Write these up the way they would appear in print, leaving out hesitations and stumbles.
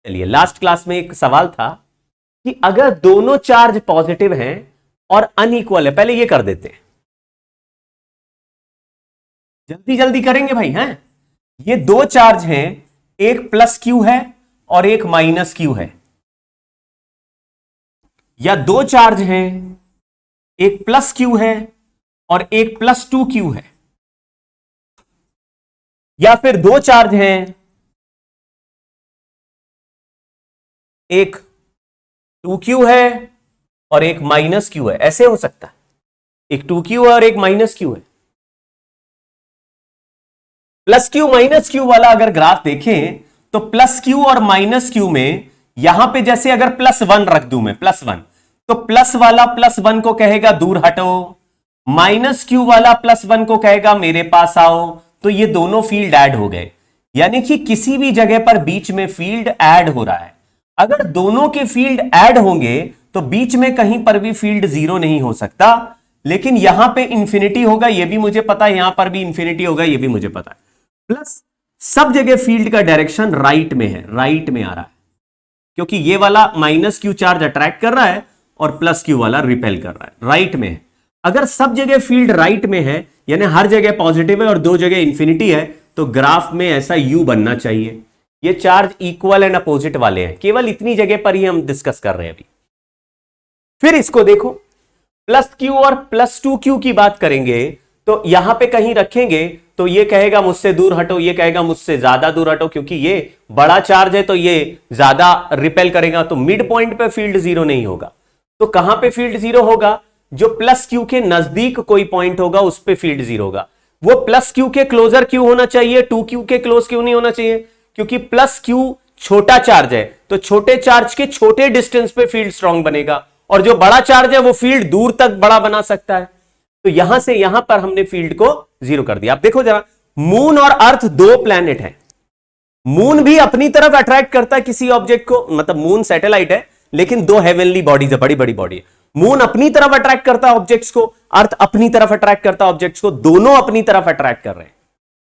चलिए, last class में एक सवाल था कि अगर दोनों चार्ज पॉजिटिव हैं और अनइक्वल है, पहले ये कर देते हैं, जल्दी जल्दी करेंगे भाई। हैं, ये दो चार्ज हैं, एक प्लस क्यू है और एक माइनस क्यू है, या दो चार्ज हैं, एक प्लस क्यू है और एक प्लस टू क्यू है, या फिर दो चार्ज हैं, एक 2q है और एक माइनस क्यू है। ऐसे हो सकता है, एक 2q है और एक माइनस क्यू है। प्लस क्यू माइनस क्यू वाला अगर ग्राफ देखें तो प्लस क्यू और माइनस क्यू में यहां पे जैसे अगर +1 रख दूं मैं, +1, तो प्लस वाला +1 को कहेगा दूर हटो, माइनस क्यू वाला +1 को कहेगा मेरे पास आओ। तो ये दोनों फील्ड ऐड हो गए, यानी कि किसी भी जगह पर बीच में फील्ड ऐड हो रहा है। अगर दोनों के फील्ड ऐड होंगे तो बीच में कहीं पर भी फील्ड 0 नहीं हो सकता, लेकिन यहां पे इंफिनिटी होगा, यह भी मुझे पता है, यहां पर भी इंफिनिटी होगा, यह भी मुझे पता है। प्लस सब जगह फील्ड का डायरेक्शन राइट में है, राइट में आ रहा है, क्योंकि ये वाला माइनस क्यू चार्ज अट्रैक्ट कर रहा है और प्लस क्यू वाला रिपेल कर रहा है, राइट में है। अगर सब जगह फील्ड राइट में है, यानी हर जगह पॉजिटिव है और दो जगह इंफिनिटी है, तो ग्राफ में ऐसा यू बनना चाहिए। ये चार्ज इक्वल एंड अपोजिट वाले हैं, केवल इतनी जगह पर ही हम डिस्कस कर रहे हैं अभी। फिर इसको देखो, प्लस क्यू और प्लस 2q की बात करेंगे तो यहां पे कहीं रखेंगे तो ये कहेगा मुझसे दूर हटो, ये कहेगा मुझसे ज्यादा दूर हटो, क्योंकि ये बड़ा चार्ज है तो ये ज्यादा रिपेल करेगा, तो मिड पॉइंट पे फील्ड 0 नहीं होगा। तो कहां पे फील्ड 0 होगा? जो प्लस क्यू के नजदीक कोई पॉइंट होगा उस पे फील्ड 0 होगा। वो प्लस क्यू के क्लोजर क्यू होना चाहिए, 2q के क्लोज क्यू नहीं होना चाहिए, क्योंकि प्लस क्यू छोटा चार्ज है, तो छोटे चार्ज के छोटे डिस्टेंस पे फील्ड स्ट्रांग बनेगा, और जो बड़ा चार्ज है वो फील्ड दूर तक बड़ा बना सकता है। तो यहां से यहां पर हमने फील्ड को 0 कर दिया। आप देखो जरा, मून और अर्थ दो प्लैनेट है, मून भी अपनी तरफ अट्रैक्ट करता है किसी ऑब्जेक्ट को, मतलब मून सैटेलाइट है लेकिन दो हेवनली बॉडीज है, बड़ी बड़ी बॉडी है। मून अपनी तरफ अट्रैक्ट करता है ऑब्जेक्ट्स को, अर्थ अपनी तरफ अट्रैक्ट करता है ऑब्जेक्ट्स को, दोनों अपनी तरफ अट्रैक्ट कर रहे हैं,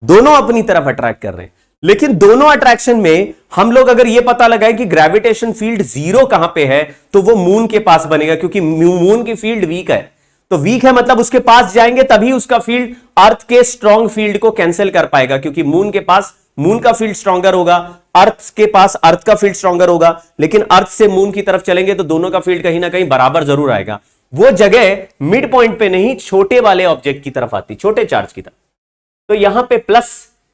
दोनों अपनी तरफ अट्रैक्ट कर रहे हैं। लेकिन दोनों अट्रैक्शन में हम लोग अगर यह पता लगाए कि ग्रेविटेशन फील्ड 0 कहां पे है, तो वो मून के पास बनेगा, क्योंकि मून की फील्ड वीक है। तो वीक है मतलब उसके पास जाएंगे तभी उसका फील्ड अर्थ के स्ट्रॉन्ग फील्ड को कैंसिल कर पाएगा, क्योंकि मून के पास मून का फील्ड स्ट्रॉन्गर होगा, अर्थ के पास अर्थ का फील्ड स्ट्रॉन्गर होगा, लेकिन अर्थ से मून की तरफ चलेंगे तो दोनों का फील्ड कहीं ना कहीं बराबर जरूर आएगा। वो जगह मिड पॉइंट पे नहीं, छोटे वाले ऑब्जेक्ट की तरफ आती, छोटे चार्ज की तरफ। तो यहां पे प्लस,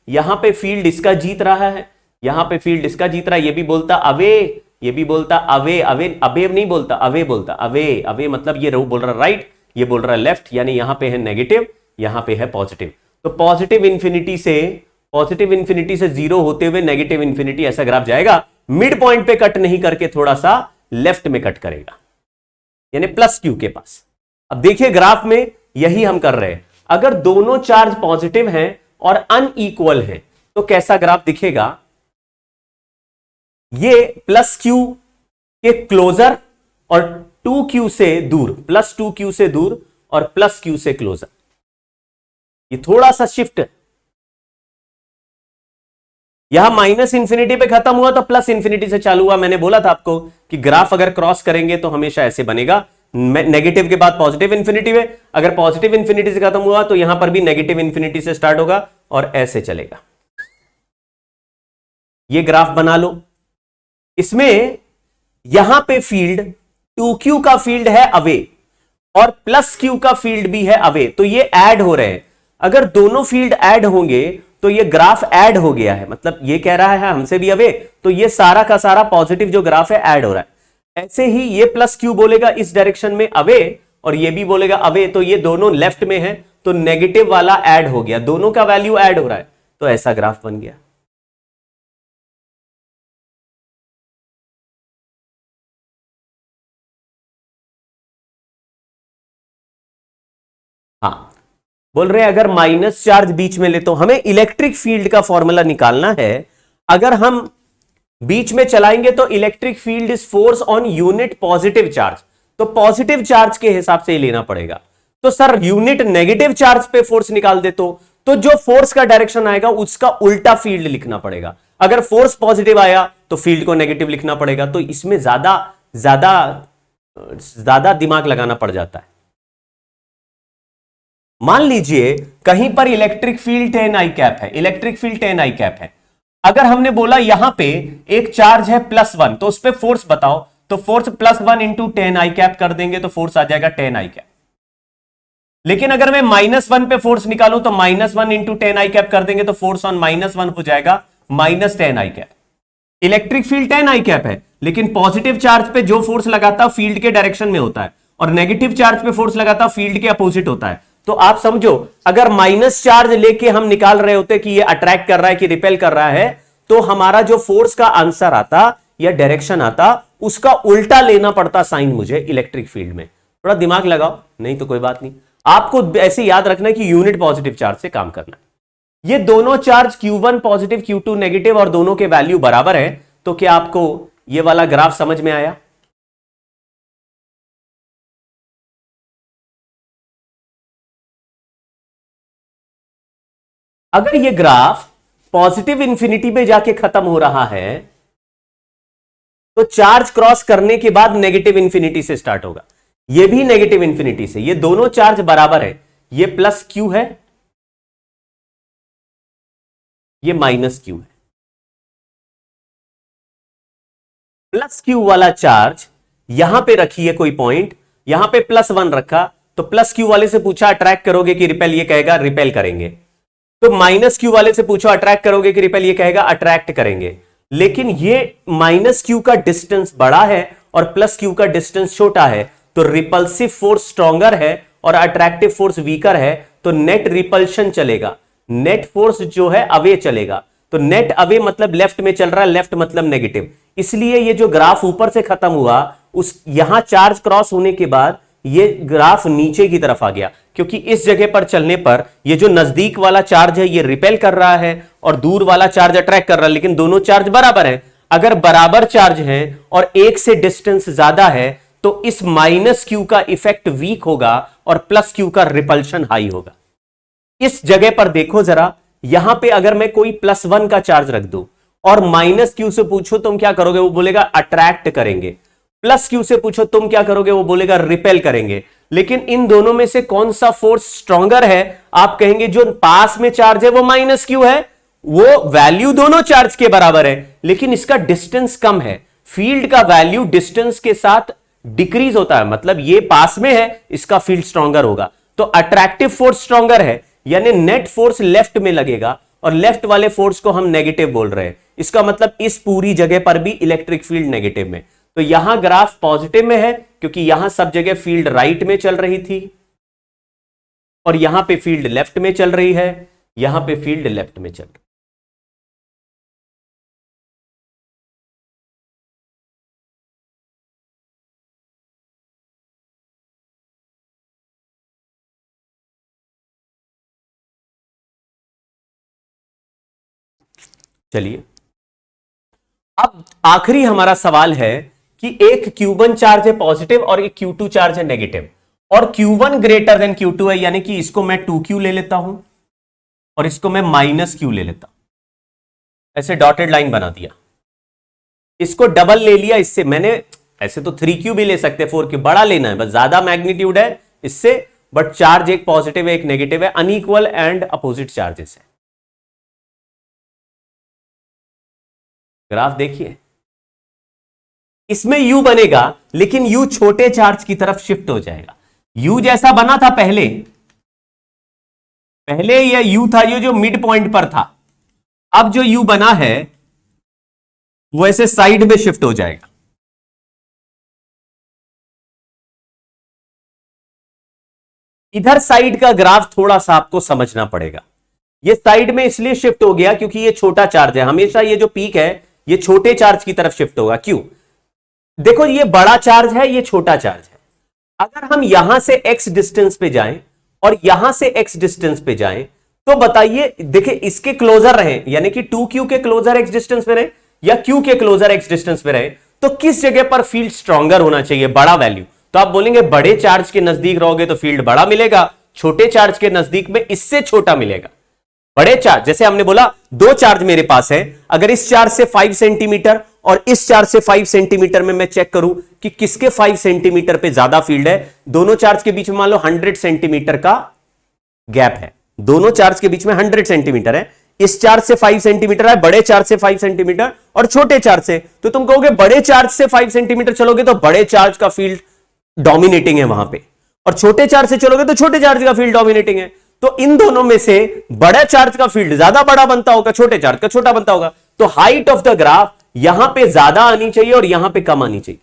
यहां पे फील्ड इसका जीत रहा है, यहां पे फील्ड इसका जीत रहा है। ये भी बोलता अवे, ये भी बोलता अवे, अवे अवे नहीं बोलता, अवे बोलता, अवे अवे मतलब ये बोल रहा राइट, ये बोल रहा लेफ्ट, यानी यहां पे है नेगेटिव, यहां पे है पॉजिटिव। तो पॉजिटिव इंफिनिटी से 0 होते हुए नेगेटिव इंफिनिटी, ऐसा ग्राफ जाएगा। मिड पॉइंट पे कट नहीं करके थोड़ा सा लेफ्ट में कट करेगा, यानी प्लस क्यू के पास। अब देखिए ग्राफ में यही हम कर रहे हैं, अगर दोनों चार्ज पॉजिटिव हैं और अनइक्वल हैं तो कैसा ग्राफ दिखेगा? ये प्लस क्यू के क्लोजर और 2q से दूर, प्लस 2q से दूर और प्लस q से क्लोजर, ये थोड़ा सा शिफ्ट, यहां माइनस इंफिनिटी पे खत्म हुआ तो प्लस इंफिनिटी से चालू हुआ। मैंने बोला था आपको कि ग्राफ अगर क्रॉस करेंगे तो हमेशा ऐसे बनेगा, नेगेटिव के बाद पॉजिटिव इंफिनिटी में, अगर पॉजिटिव इंफिनिटी से खत्म हुआ तो यहां पर भी नेगेटिव इंफिनिटी से स्टार्ट होगा और ऐसे चलेगा। ये ग्राफ बना लो। इसमें यहां पे फील्ड 2q का फील्ड है अवे और प्लस q का फील्ड भी है अवे, तो ये ऐड हो रहे हैं। अगर दोनों फील्ड ऐड होंगे तो ये ग्राफ ऐड हो गया है, मतलब ये कह रहा है हमसे भी अवे, तो ये सारा का सारा पॉजिटिव जो ग्राफ है ऐड हो रहा है। ऐसे ही ये प्लस क्यू बोलेगा इस डायरेक्शन में अवे और ये भी बोलेगा अवे, तो ये दोनों लेफ्ट में है, तो नेगेटिव वाला ऐड हो गया, दोनों का वैल्यू ऐड हो रहा है, तो ऐसा ग्राफ बन गया। हाँ, बोल रहे हैं अगर माइनस चार्ज बीच में ले तो हमें इलेक्ट्रिक फील्ड का फॉर्मूला निकालना है। अगर हम बीच में चलाएंगे तो electric field is force on unit positive charge, तो पॉजिटिव चार्ज के हिसाब से ही लेना पड़ेगा। तो सर यूनिट नेगेटिव चार्ज पे फोर्स निकाल दे तो जो फोर्स का डायरेक्शन आएगा उसका उल्टा फील्ड लिखना पड़ेगा। अगर फोर्स पॉजिटिव आया तो फील्ड को नेगेटिव लिखना पड़ेगा। तो इसमें ज्यादा ज्यादा ज्यादा दिमाग लगाना पड़ जाता है। मान लीजिए कहीं पर इलेक्ट्रिक फील्ड 10 आई कैप है, इलेक्ट्रिक फील्ड 10 आई कैप है। अगर हमने बोला यहां पे एक चार्ज है +1, तो उस पर फोर्स बताओ, तो फोर्स +1 इंटू 10 आई कैप कर देंगे तो फोर्स आ जाएगा 10 आई कैप। लेकिन अगर मैं -1 पे फोर्स निकालूं तो -1 इंटू 10 आई कैप कर देंगे तो फोर्स ऑन -1 हो जाएगा -10 आई कैप। इलेक्ट्रिक फील्ड 10 आई कैप है, लेकिन पॉजिटिव चार्ज पे जो फोर्स लगाता है फील्ड के डायरेक्शन में होता है, और नेगेटिव चार्ज पे फोर्स लगाता है फील्ड के अपोजिट होता है। तो आप समझो, अगर माइनस चार्ज लेके हम निकाल रहे होते कि ये अट्रैक्ट कर रहा है कि रिपेल कर रहा है, तो हमारा जो फोर्स का आंसर आता या डायरेक्शन आता उसका उल्टा लेना पड़ता साइन मुझे इलेक्ट्रिक फील्ड में। थोड़ा दिमाग लगाओ, नहीं तो कोई बात नहीं। आपको ऐसे याद रखना है कि यूनिट पॉजिटिव चार्ज से काम करना है। ये दोनों charge Q1 positive Q2 negative और दोनों के वैल्यू बराबर है। तो क्या आपको ये वाला ग्राफ समझ में आया? अगर ये ग्राफ पॉजिटिव इंफिनिटी पे जाके खत्म हो रहा है तो चार्ज क्रॉस करने के बाद नेगेटिव इंफिनिटी से स्टार्ट होगा। ये भी नेगेटिव इंफिनिटी से। ये दोनों चार्ज बराबर है, ये +Q है, ये -Q है। +Q वाला चार्ज यहां पे रखिए कोई पॉइंट, यहां पे +1 रखा तो +Q वाले से पूछा अट्रैक्ट करोगे कि रिपेल, ये कहेगा रिपेल करेंगे। तो -Q वाले से पूछो अट्रैक्ट करोगे कि रिपेल, ये कहेगा अट्रैक्ट करेंगे। लेकिन ये -Q का डिस्टेंस बड़ा है और +Q का डिस्टेंस छोटा है, तो रिपल्सिव फोर्स स्ट्रॉन्गर है और अट्रैक्टिव फोर्स वीकर है, तो नेट रिपल्शन चलेगा, नेट फोर्स जो है अवे चलेगा। तो नेट अवे मतलब लेफ्ट में चल रहा है, लेफ्ट मतलब नेगेटिव। इसलिए ये जो ग्राफ ऊपर से खत्म हुआ, उस यहां चार्ज क्रॉस होने के बाद ये ग्राफ नीचे की तरफ आ गया, क्योंकि इस जगह पर चलने पर ये जो नजदीक वाला चार्ज है ये रिपेल कर रहा है और दूर वाला चार्ज अट्रैक्ट कर रहा है, लेकिन दोनों चार्ज बराबर है। अगर बराबर चार्ज है और एक से डिस्टेंस ज्यादा है तो इस -Q का इफेक्ट वीक होगा और +Q का रिपल्शन हाई होगा। इस जगह पर देखो जरा, यहां पे अगर मैं कोई +1 का चार्ज रख दूं और -Q से पूछो तुम क्या करोगे, वो बोलेगा अट्रैक्ट करेंगे। +Q से पूछो तुम क्या करोगे, वो बोलेगा रिपेल करेंगे। लेकिन इन दोनों में से कौन सा फोर्स स्ट्रॉन्गर है? आप कहेंगे जो पास में चार्ज है वो -Q है, वो वैल्यू दोनों चार्ज के बराबर है, लेकिन इसका डिस्टेंस कम है। फील्ड का वैल्यू डिस्टेंस के साथ डिक्रीज होता है, मतलब ये पास में है, इसका फील्ड स्ट्रॉन्गर होगा। तो अट्रैक्टिव फोर्स स्ट्रॉन्गर है, यानी नेट फोर्स लेफ्ट में लगेगा और लेफ्ट वाले फोर्स को हम नेगेटिव बोल रहे हैं। इसका मतलब इस पूरी जगह पर भी इलेक्ट्रिक फील्ड नेगेटिव में। तो यहां ग्राफ पॉजिटिव में है क्योंकि यहां सब जगह फील्ड राइट में चल रही थी और यहां पे फील्ड लेफ्ट में चल रही है, यहां पे फील्ड लेफ्ट में चल रही है। चलिए, अब आखिरी हमारा सवाल है कि एक Q1 चार्ज है पॉजिटिव और एक Q2 चार्ज है नेगेटिव, और Q1 ग्रेटर देन Q2 है, यानी कि इसको मैं 2Q ले लेता हूं और इसको मैं -Q ले लेता हूं। ऐसे डॉटेड लाइन बना दिया, इसको डबल ले लिया इससे। मैंने ऐसे तो 3Q भी ले सकते, 4Q बड़ा लेना है, बस ज्यादा मैग्नीट्यूड है इससे, बट चार्ज एक पॉजिटिव है एक नेगेटिव है, अनइक्वल एंड अपोजिट चार्जेस है। ग्राफ देखिए, इसमें U बनेगा लेकिन U छोटे चार्ज की तरफ शिफ्ट हो जाएगा। U जैसा बना था पहले, यह U था, ये जो मिड पॉइंट पर था। अब जो U बना है वो ऐसे साइड में शिफ्ट हो जाएगा। इधर साइड का ग्राफ थोड़ा सा आपको समझना पड़ेगा। ये साइड में इसलिए शिफ्ट हो गया क्योंकि ये छोटा चार्ज है, हमेशा ये जो पीक है ये छोटे चार्ज की तरफ शिफ्ट होगा। क्यों? देखो, ये बड़ा चार्ज है, ये छोटा चार्ज है। अगर हम यहां से x डिस्टेंस पे जाएं और यहां से x डिस्टेंस पे जाएं तो बताइए, देखिए इसके क्लोजर रहे, यानी कि 2Q के क्लोजर x डिस्टेंस पे रहे या Q के क्लोजर x डिस्टेंस पे रहे, तो किस जगह पर फील्ड स्ट्रॉन्गर होना चाहिए, बड़ा वैल्यू। तो आप बोलेंगे बड़े चार्ज के नजदीक रहोगे तो फील्ड बड़ा मिलेगा, छोटे चार्ज के नजदीक में इससे छोटा मिलेगा। बड़े चार्ज, जैसे हमने बोला दो चार्ज मेरे पास है, अगर इस चार्ज से 5 सेंटीमीटर और इस चार्ज से 5 सेंटीमीटर में मैं चेक करूं कि किसके 5 सेंटीमीटर पे ज्यादा फील्ड है, दोनों चार्ज के बीच में मान लो 100 सेंटीमीटर का गैप है, दोनों चार्ज के बीच में 100 सेंटीमीटर है, इस चार्ज से 5 सेंटीमीटर है, बड़े चार्ज से 5 सेंटीमीटर और छोटे चार्ज से, तो तुम कहोगे बड़े चार्ज से 5 सेंटीमीटर चलोगे तो बड़े चार्ज का फील्ड डोमिनेटिंग है वहां पे, और छोटे चार्ज से चलोगे तो छोटे चार्ज का फील्ड डोमिनेटिंग है। तो इन दोनों में से बड़ा चार्ज का फील्ड ज्यादा बड़ा बनता होगा, छोटे चार्ज का छोटा बनता होगा, तो हाइट ऑफ द ग्राफ यहां पे ज्यादा आनी चाहिए और यहां पे कम आनी चाहिए।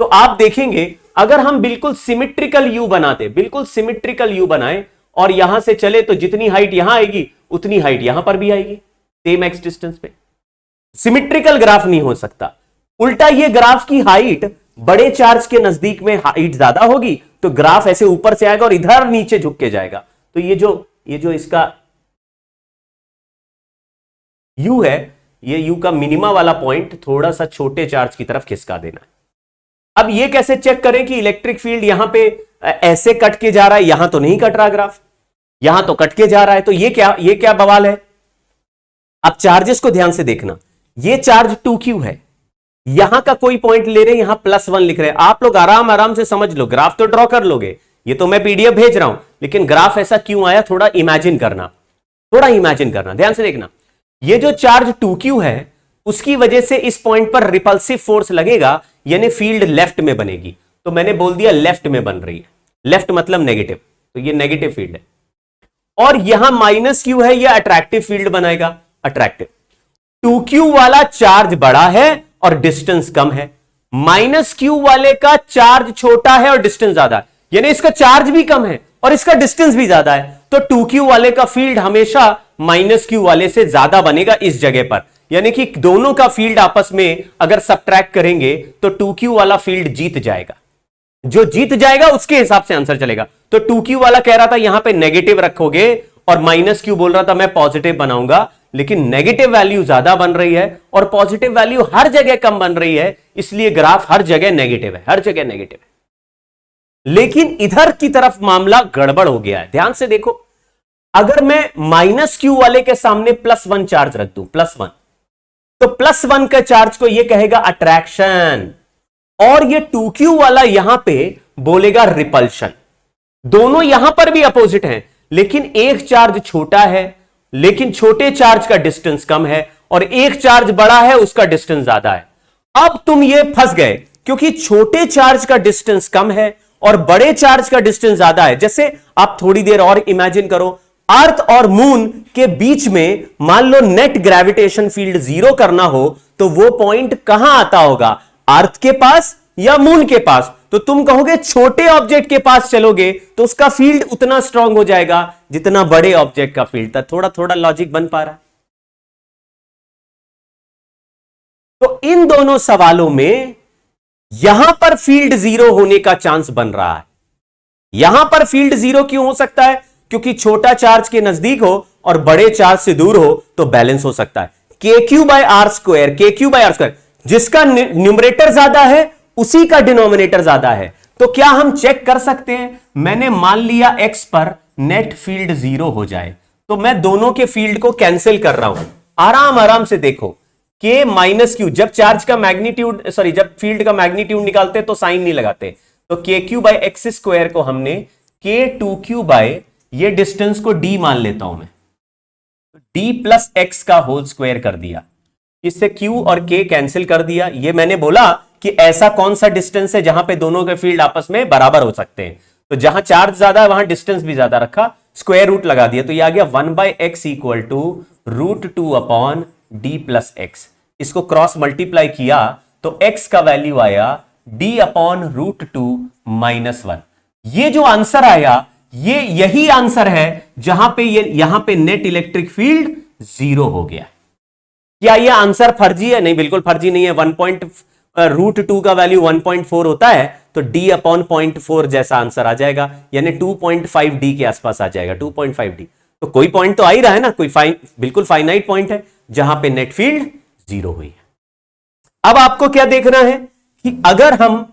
तो आप देखेंगे अगर हम बिल्कुल सिमिट्रिकल यू बनाते, बिल्कुल सिमिट्रिकल यू बनाए और यहां से चले तो जितनी हाइट यहां आएगी उतनी हाइट यहां पर भी आएगी, सेम एक्स डिस्टेंस पे। सिमिट्रिकल ग्राफ नहीं हो सकता। उल्टा ये ग्राफ की हाइट बड़े चार्ज के नजदीक में हाइट ज्यादा होगी तो ग्राफ ऐसे ऊपर से आएगा और इधर नीचे झुक के जाएगा। तो ये जो इसका U है, ये U का मिनिमा वाला पॉइंट थोड़ा सा छोटे चार्ज की तरफ खिसका देना है। अब ये कैसे चेक करें कि इलेक्ट्रिक फील्ड यहां पे ऐसे कट के जा रहा है, यहां तो नहीं कट रहा ग्राफ, यहां तो कट के जा रहा है, तो ये क्या बवाल है। अब चार्जेस को ध्यान से देखना, ये चार्ज 2q है, यहां का कोई पॉइंट ले रहे हैं, यहां +1 लिख रहे हैं। आप लोग आराम आराम से समझ लो, ग्राफ तो ड्रॉ कर लोगे, ये तो मैं पीडीएफ भेज रहा हूं, लेकिन ग्राफ ऐसा क्यों आया थोड़ा इमेजिन करना, ध्यान से देखना। ये जो चार्ज 2q है उसकी वजह से इस पॉइंट पर रिपल्सिव फोर्स लगेगा, यानी फील्ड लेफ्ट में बनेगी। तो मैंने बोल दिया लेफ्ट में बन रही है, लेफ्ट मतलब नेगेटिव, तो ये नेगेटिव फील्ड है। और यहां -q है, यह अट्रैक्टिव फील्ड बनाएगा, अट्रैक्टिव। 2q वाला चार्ज बड़ा है और डिस्टेंस कम है, -q वाले का चार्ज छोटा है और डिस्टेंस ज्यादा है, यानी इसका चार्ज भी कम है और इसका डिस्टेंस भी ज्यादा है। तो 2q वाले का फील्ड हमेशा -q वाले से ज्यादा बनेगा इस जगह पर, यानी कि दोनों का फील्ड आपस में अगर सबट्रैक्ट करेंगे तो 2q वाला फील्ड जीत जाएगा, जो जीत जाएगा उसके हिसाब से आंसर चलेगा। तो 2q वाला कह रहा था यहां पे नेगेटिव रखोगे और -q बोल रहा था मैं पॉजिटिव बनाऊंगा, लेकिन नेगेटिव वैल्यू ज्यादा बन रही है और पॉजिटिव वैल्यू हर जगह कम बन रही है, इसलिए ग्राफ हर जगह नेगेटिव है, हर जगह नेगेटिव है। लेकिन इधर की तरफ मामला गड़बड़ हो गया है, ध्यान से देखो। अगर मैं -q वाले के सामने +1 चार्ज रख दूं, +1, तो +1 का चार्ज को यह कहेगा अट्रैक्शन और ये 2q वाला यहां पे बोलेगा रिपल्शन। दोनों यहां पर भी अपोजिट हैं, लेकिन एक चार्ज छोटा है, लेकिन छोटे चार्ज का डिस्टेंस कम है, और एक चार्ज बड़ा है उसका डिस्टेंस ज्यादा है। अब तुम ये फंस गए क्योंकि छोटे चार्ज का डिस्टेंस कम है और बड़े चार्ज का डिस्टेंस ज्यादा है। जैसे आप थोड़ी देर और इमेजिन करो, अर्थ और मून के बीच में मान लो नेट ग्रेविटेशन फील्ड 0 करना हो तो वो पॉइंट कहां आता होगा, अर्थ के पास या मून के पास। तो तुम कहोगे छोटे ऑब्जेक्ट के पास चलोगे तो उसका फील्ड उतना स्ट्रांग हो जाएगा जितना बड़े ऑब्जेक्ट का फील्ड था। थोड़ा थोड़ा लॉजिक बन पा रहा है। तो इन दोनों सवालों में यहां पर फील्ड 0 होने का चांस बन रहा है। यहां पर फील्ड 0 क्यों हो सकता है, क्योंकि छोटा चार्ज के नजदीक हो और बड़े चार्ज से दूर हो तो बैलेंस हो सकता है। KQ/R², जिसका न्यूमरेटर ज्यादा है उसी का डिनोमिनेटर ज्यादा है। तो क्या हम चेक कर सकते हैं, मैंने मान लिया x पर नेट फील्ड 0 हो जाए तो मैं दोनों के फील्ड को कैंसिल कर रहा हूं। आराम आराम से देखो, K-Q, जब चार्ज का मैग्नीट्यूड जब फील्ड का मैग्नीट्यूड निकालते तो साइन नहीं लगाते, तो KQ/x² को हमने K2Q/ ये डिस्टेंस को d मान लेता हूं मैं, d+x का होल स्क्वायर कर दिया, इससे q और k कैंसिल कर दिया। ये मैंने बोला कि ऐसा कौन सा डिस्टेंस है जहां पे दोनों के फील्ड आपस में बराबर हो सकते हैं, तो जहां चार्ज ज्यादा है वहां डिस्टेंस भी ज्यादा रखा, स्क्वायर रूट लगा दिया, तो ये आ गया 1/x = √2/d+x। इसको क्रॉस मल्टीप्लाई किया तो x का वैल्यू आया d/√2 - 1। ये जो आंसर आया ये यही आंसर है जहां पे यहां पे नेट इलेक्ट्रिक फील्ड 0 हो गया। क्या यह आंसर फर्जी है? नहीं, बिल्कुल फर्जी नहीं है। √2 का वैल्यू 1.4 होता है तो d/0.4 जैसा आंसर आ जाएगा, यानी 2.5d के आसपास आ जाएगा, 2.5d। तो कोई पॉइंट तो आ ही रहा है ना, कोई बिल्कुल फाइनाइट पॉइंट है जहां पे नेट फील्ड 0 हुई है। अब आपको क्या देखना है कि अगर हम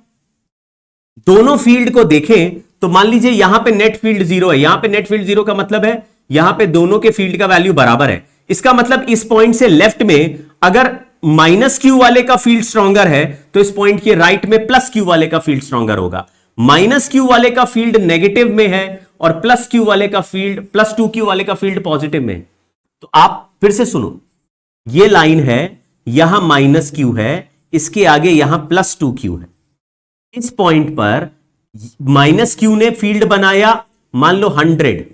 दोनों फील्ड को देखें तो मान लीजिए यहां पे नेट फील्ड 0 है, यहां पे नेट फील्ड 0 का मतलब है यहां पे दोनों के फील्ड का वैल्यू बराबर है। इसका मतलब इस पॉइंट से लेफ्ट में अगर माइनस क्यू वाले का फील्ड स्ट्रॉन्गर है तो इस पॉइंट के राइट में प्लस क्यू वाले का फील्ड स्ट्रॉन्गर होगा। माइनस क्यू वाले का फील्ड नेगेटिव में है और प्लस क्यू वाले का फील्ड, प्लस टू क्यू वाले का फील्ड पॉजिटिव में है। तो आप फिर से सुनो, ये लाइन है, यहां माइनस क्यू है, इसके आगे यहां प्लस टू क्यू है। इस पॉइंट पर माइनस क्यू ने फील्ड बनाया मान लो 100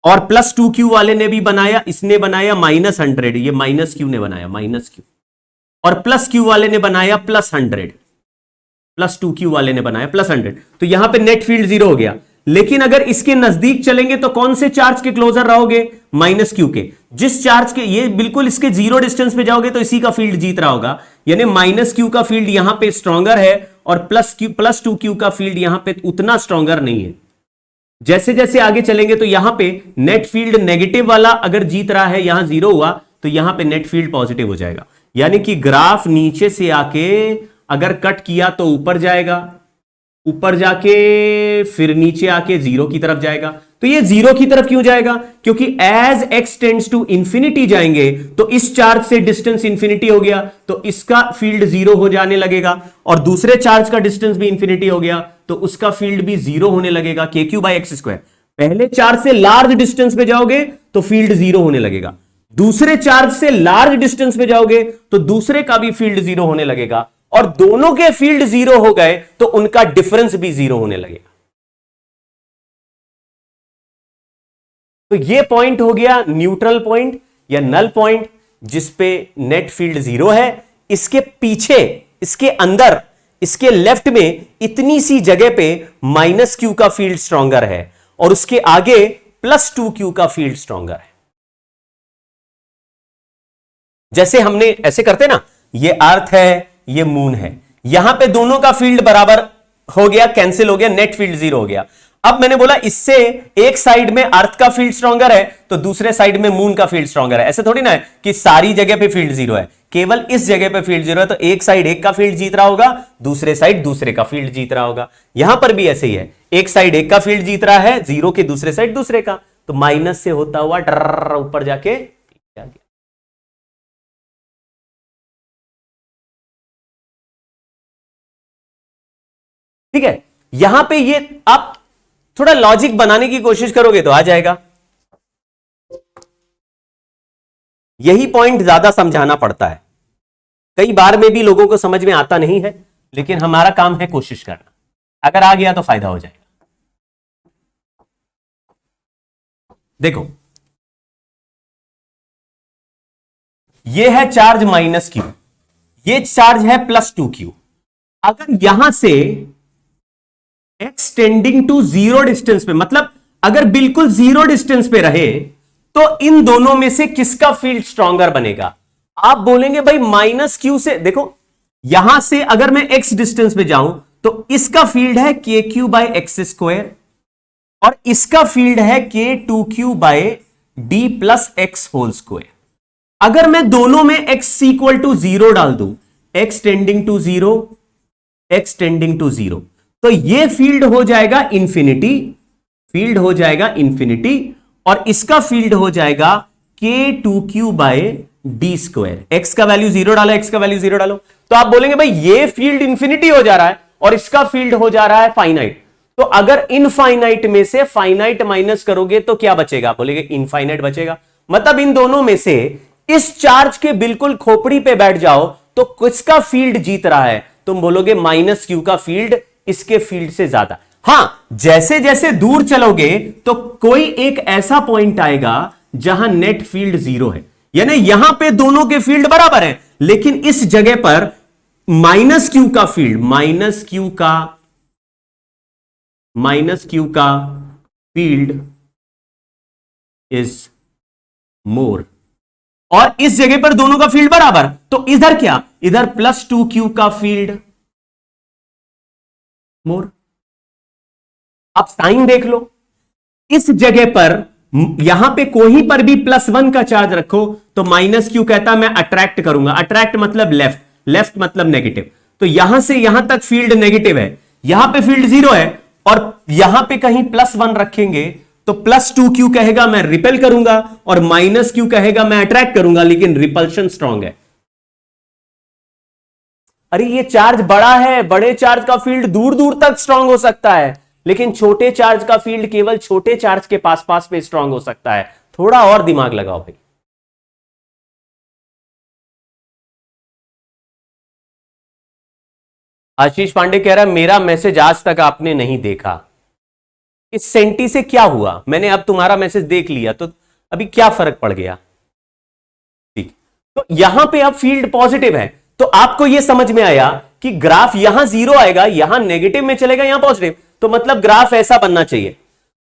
और प्लस टू क्यू वाले ने भी बनाया, इसने बनाया -100, ये माइनस क्यू ने बनाया माइनस क्यू, और प्लस क्यू वाले ने बनाया +100, प्लस टू क्यू वाले ने बनाया +100। तो यहां पे नेट फील्ड 0 हो गया। लेकिन अगर इसके नजदीक चलेंगे तो कौन से चार्ज के क्लोजर रहोगे? माइनस क्यू के। जिस चार्ज के ये बिल्कुल इसके 0 डिस्टेंस पे जाओगे तो इसी का फील्ड जीत रहा होगा, यानी माइनस क्यू का फील्ड यहां पे स्ट्रॉन्गर है और प्लस टू क्यू का फील्ड यहां पे उतना स्ट्रॉन्गर नहीं है। जैसे जैसे आगे चलेंगे तो यहां पे नेट फील्ड नेगेटिव वाला अगर जीत रहा है, यहां 0 हुआ तो यहां पे नेट फील्ड पॉजिटिव हो जाएगा। यानी कि ग्राफ नीचे से आके अगर कट किया तो ऊपर जाएगा, ऊपर जाके फिर नीचे आके 0 की तरफ जाएगा। तो ये 0 की तरफ क्यों जाएगा? क्योंकि as x tends to infinity जाएंगे तो इस चार्ज से डिस्टेंस इंफिनिटी हो गया तो इसका फील्ड 0 हो जाने लगेगा, और दूसरे चार्ज का डिस्टेंस भी इंफिनिटी हो गया तो उसका फील्ड भी 0 होने लगेगा, kq/x²। पहले चार्ज से लार्ज डिस्टेंस पे जाओगे तो फील्ड 0 होने लगेगा, दूसरे चार्ज से लार्ज डिस्टेंस पे जाओगे तो दूसरे का भी फील्ड 0 होने लगेगा, और दोनों के फील्ड 0 हो गए तो उनका डिफरेंस भी 0 होने लगेगा। तो ये पॉइंट हो गया न्यूट्रल पॉइंट या नल पॉइंट, जिसपे नेट फील्ड 0 है। इसके पीछे, इसके अंदर, इसके लेफ्ट में इतनी सी जगह पे माइनस क्यू का फील्ड स्ट्रॉन्गर है और उसके आगे प्लस टू क्यू का फील्ड स्ट्रॉन्गर है। जैसे हमने ऐसे करते ना, ये अर्थ है, ये मून है, यहां पे दोनों का फील्ड बराबर हो गया, कैंसिल हो गया, नेट फील्ड 0 हो गया। अब मैंने बोला इससे एक साइड में अर्थ का फील्ड स्ट्रॉन्गर है तो दूसरे साइड में मून का फील्ड स्ट्रॉन्गर है। ऐसे थोड़ी ना है कि सारी जगह पे फील्ड 0 है, केवल इस जगह पे फील्ड 0 है तो एक साइड एक का फील्ड जीत रहा होगा, दूसरे साइड दूसरे का फील्ड जीत रहा होगा। यहां पर भी ऐसे ही है, एक साइड एक का फील्ड जीत रहा है, 0 के दूसरे साइड दूसरे का, तो माइनस से होता हुआ डर ऊपर जाके आ गया। ठीक है, यहां पे ये आप थोड़ा लॉजिक बनाने की कोशिश करोगे तो आ जाएगा। यही पॉइंट ज्यादा समझाना पड़ता है, कई बार में भी लोगों को समझ में आता नहीं है, लेकिन हमारा काम है कोशिश करना, अगर आ गया तो फायदा हो जाएगा। देखो, ये है चार्ज -q, ये चार्ज है +2q। अगर यहां से x टेंडिंग टू 0 डिस्टेंस पे, मतलब अगर बिल्कुल 0 डिस्टेंस पे रहे तो इन दोनों में से किसका फील्ड स्ट्रॉन्गर बनेगा? आप बोलेंगे भाई -q से। देखो, यहां से अगर मैं x डिस्टेंस पे जाऊं तो इसका फील्ड है kq/x² और इसका फील्ड है k2q/d+x²। अगर मैं दोनों में x = 0 डाल दूं, x tending to 0, x tending to 0, तो ये फील्ड हो जाएगा इंफिनिटी, फील्ड हो जाएगा इंफिनिटी, और इसका फील्ड हो जाएगा k2q/d²। x का वैल्यू 0 डालो, x का वैल्यू 0 डालो, तो आप बोलेंगे भाई ये फील्ड इंफिनिटी हो जा रहा है और इसका फील्ड हो जा रहा है फाइनाइट। तो अगर इनफाइनाइट में से फाइनाइट माइनस करोगे तो क्या बचेगा? बोलेंगे इनफाइनाइट बचेगा। मतलब इन दोनों में से इस चार्ज के बिल्कुल खोपड़ी पे बैठ जाओ तो किसका फील्ड जीत रहा है? तुम बोलोगे -q का फील्ड इसके फील्ड से ज्यादा। हां, जैसे जैसे दूर चलोगे तो कोई एक ऐसा पॉइंट आएगा जहां नेट फील्ड 0 है, यानी यहां पे दोनों के फील्ड बराबर है, लेकिन इस जगह पर -q का फील्ड, -q का फील्ड इज मोर, और इस जगह पर दोनों का फील्ड बराबर, तो इधर क्या? इधर +2q का फील्ड मोर। अब साइन देख लो, इस जगह पर यहां पे कोई पर भी +1 का चार्ज रखो तो -q कहता मैं अट्रैक्ट करूंगा, अट्रैक्ट मतलब लेफ्ट, लेफ्ट मतलब नेगेटिव, तो यहां से यहां तक फील्ड नेगेटिव है, यहां पे फील्ड 0 है, और यहां पे कहीं +1 रखेंगे तो +2q कहेगा मैं रिपेल करूंगा और -q कहेगा मैं अट्रैक्ट करूंगा, लेकिन रिपल्शन स्ट्रांग है। अरे ये चार्ज बड़ा है, बड़े चार्ज का फील्ड दूर दूर तक स्ट्रांग हो सकता है, लेकिन छोटे चार्ज का फील्ड केवल छोटे चार्ज के पास पास पे स्ट्रांग हो सकता है। थोड़ा और दिमाग लगाओ भाई। आशीष पांडे कह रहा है मेरा मैसेज आज तक आपने नहीं देखा। इस सेंटी से क्या हुआ? मैंने अब तुम्हारा मैसेज देख लिया तो अभी क्या फर्क पड़ गया? ठीक, तो यहां पे अब फील्ड पॉजिटिव है, तो आपको यह समझ में आया कि ग्राफ यहां 0 आएगा, यहां नेगेटिव में चलेगा, यहां पॉजिटिव, तो मतलब ग्राफ ऐसा बनना चाहिए।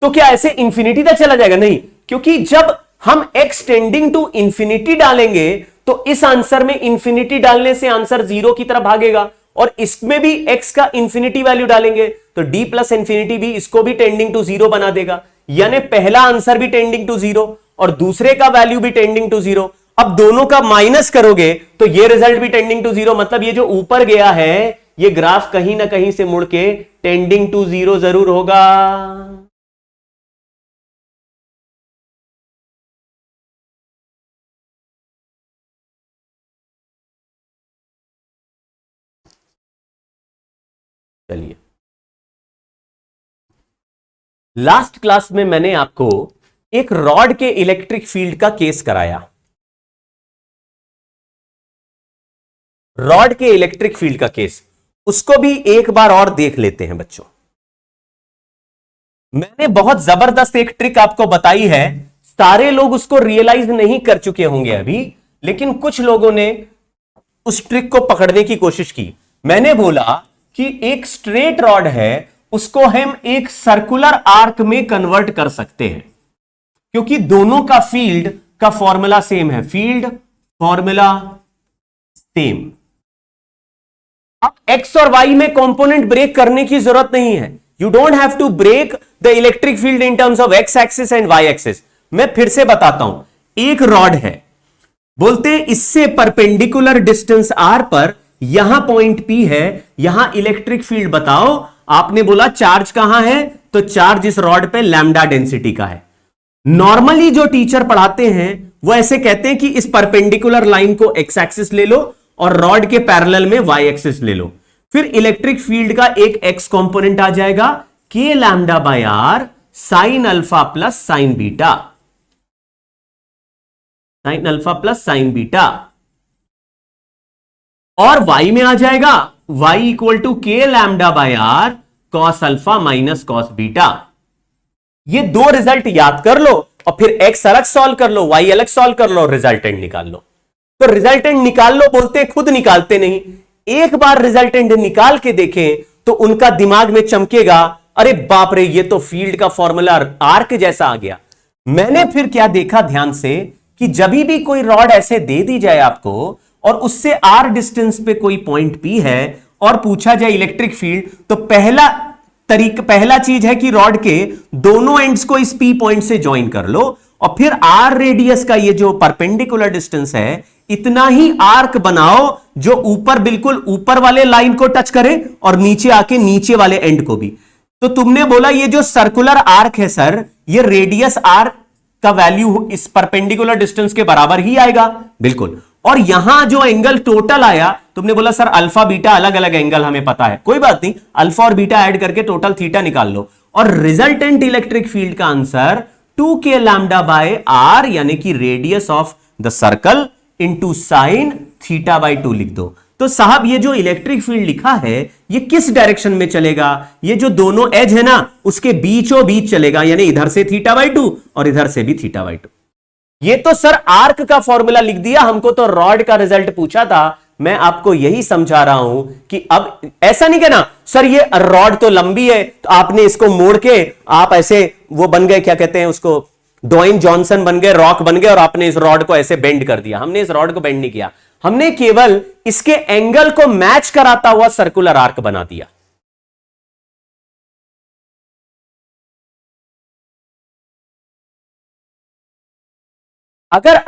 तो क्या ऐसे इंफिनिटी तक चला जाएगा? नहीं, क्योंकि जब हम x टेंडिंग टू इंफिनिटी डालेंगे तो इस आंसर में इंफिनिटी डालने से आंसर 0 की तरफ भागेगा, और इसमें भी x का इंफिनिटी वैल्यू डालेंगे तो d प्लस इंफिनिटी भी इसको भी टेंडिंग टू 0 बना देगा। यानी पहला आंसर भी टेंडिंग टू 0 और दूसरे का वैल्यू भी टेंडिंग टू 0। अब दोनों का माइनस करोगे तो ये रिजल्ट भी टेंडिंग टू 0, मतलब ये जो ऊपर गया है ये ग्राफ कहीं ना कहीं से मुड़ के टेंडिंग टू 0 जरूर होगा। चलिए, लास्ट क्लास में मैंने आपको एक रॉड के इलेक्ट्रिक फील्ड का केस कराया। रॉड के इलेक्ट्रिक फील्ड का केस, उसको भी एक बार और देख लेते हैं बच्चों। मैंने बहुत जबरदस्त एक ट्रिक आपको बताई है, सारे लोग उसको रियलाइज नहीं कर चुके होंगे अभी, लेकिन कुछ लोगों ने उस ट्रिक को पकड़ने की कोशिश की। मैंने बोला कि एक स्ट्रेट रॉड है, उसको हम एक सर्कुलर आर्क में कन्वर्ट कर सकते हैं, क्योंकि दोनों का फील्ड का फॉर्मूला सेम है, फील्ड फॉर्मूला सेम। अब x और y में कंपोनेंट ब्रेक करने की जरूरत नहीं है, you don't have to break the electric field in terms of x axis and y axis. मैं फिर से बताता हूं, एक रॉड है, बोलते इससे परपेंडिकुलर डिस्टेंस r पर यहां पॉइंट P है, यहां इलेक्ट्रिक फील्ड बताओ। आपने बोला चार्ज कहां है, तो चार्ज इस रॉड पे लैम्डा डेंसिटी का है। नॉर्मली जो टीचर पढ़ाते हैं वो ऐसे कहते हैं कि इस परपेंडिकुलर लाइन को x एक्सिस ले लो और रॉड के पैरेलल में y एक्सिस ले लो, फिर इलेक्ट्रिक फील्ड का एक x कंपोनेंट आ जाएगा k lambda by r sine alpha plus sine beta, sine alpha plus sine beta, और y में आ जाएगा y equal to k lambda by r cos alpha minus cos beta. ये दो रिजल्ट याद कर लो और फिर x अलग सॉल्व कर लो, y अलग सॉल्व कर लो और रिजल्टेंट निकाल लो। तो रिजल्टेंट निकाल लो बोलते खुद निकालते नहीं, एक बार रिजल्टेंट निकाल के देखें तो उनका दिमाग में चमकेगा, अरे बाप रे ये तो फील्ड का फॉर्मूला आर्क जैसा आ गया। मैंने फिर क्या देखा ध्यान से कि जब भी कोई रॉड ऐसे दे दी जाए आपको और उससे r डिस्टेंस पे कोई पॉइंट P है और पूछा जाए इलेक्ट्रिक फील्ड, तो पहला चीज है कि रॉड के दोनों एंड्स को इस P पॉइंट से ज्वाइन कर लो और फिर r रेडियस का ये जो परपेंडिकुलर डिस्टेंस है इतना ही आर्क बनाओ जो ऊपर बिल्कुल ऊपर वाले लाइन को टच करे और नीचे आके नीचे वाले एंड को भी। तो तुमने बोला ये जो सर्कुलर आर्क है सर, ये रेडियस r का वैल्यू इस परपेंडिकुलर डिस्टेंस के बराबर ही आएगा, बिल्कुल। और यहां जो एंगल टोटल आया, तुमने बोला सर अल्फा बीटा अलग अलग एंगल हमें पता है, कोई बात नहीं, अल्फा और बीटा ऐड करके टोटल थीटा निकाल लो और रिजल्टेंट इलेक्ट्रिक फील्ड का answer 2k lambda by r यानी कि radius of the circle into sine theta by 2 लिख दो। तो साहब ये जो इलेक्ट्रिक फील्ड लिखा है ये किस डायरेक्शन में चलेगा, ये जो दोनों एज है ना उसके बीचों बीच चलेगा, यानी इधर से थीटा बाय 2 और इधर से भी थीटा बाय 2। ये तो सर आर्क का फॉर्मूला लिख दिया, हमको तो रॉड का रिजल्ट पूछा था। मैं आपको यही समझा रहा हूं कि अब ऐसा नहीं कहना सर ये रॉड तो लंबी है तो आपने इसको मोड़ के आप ऐसे वो बन गए, क्या कहते हैं उसको, ड्वाइन जॉनसन बन गए, रॉक बन गए और आपने इस रॉड को ऐसे बेंड कर दिया। हमने इस रॉड को बेंड नहीं किया, हमने केवल इसके एंगल को मैच कराता हुआ सर्कुलर आर्क बना दिया। अगर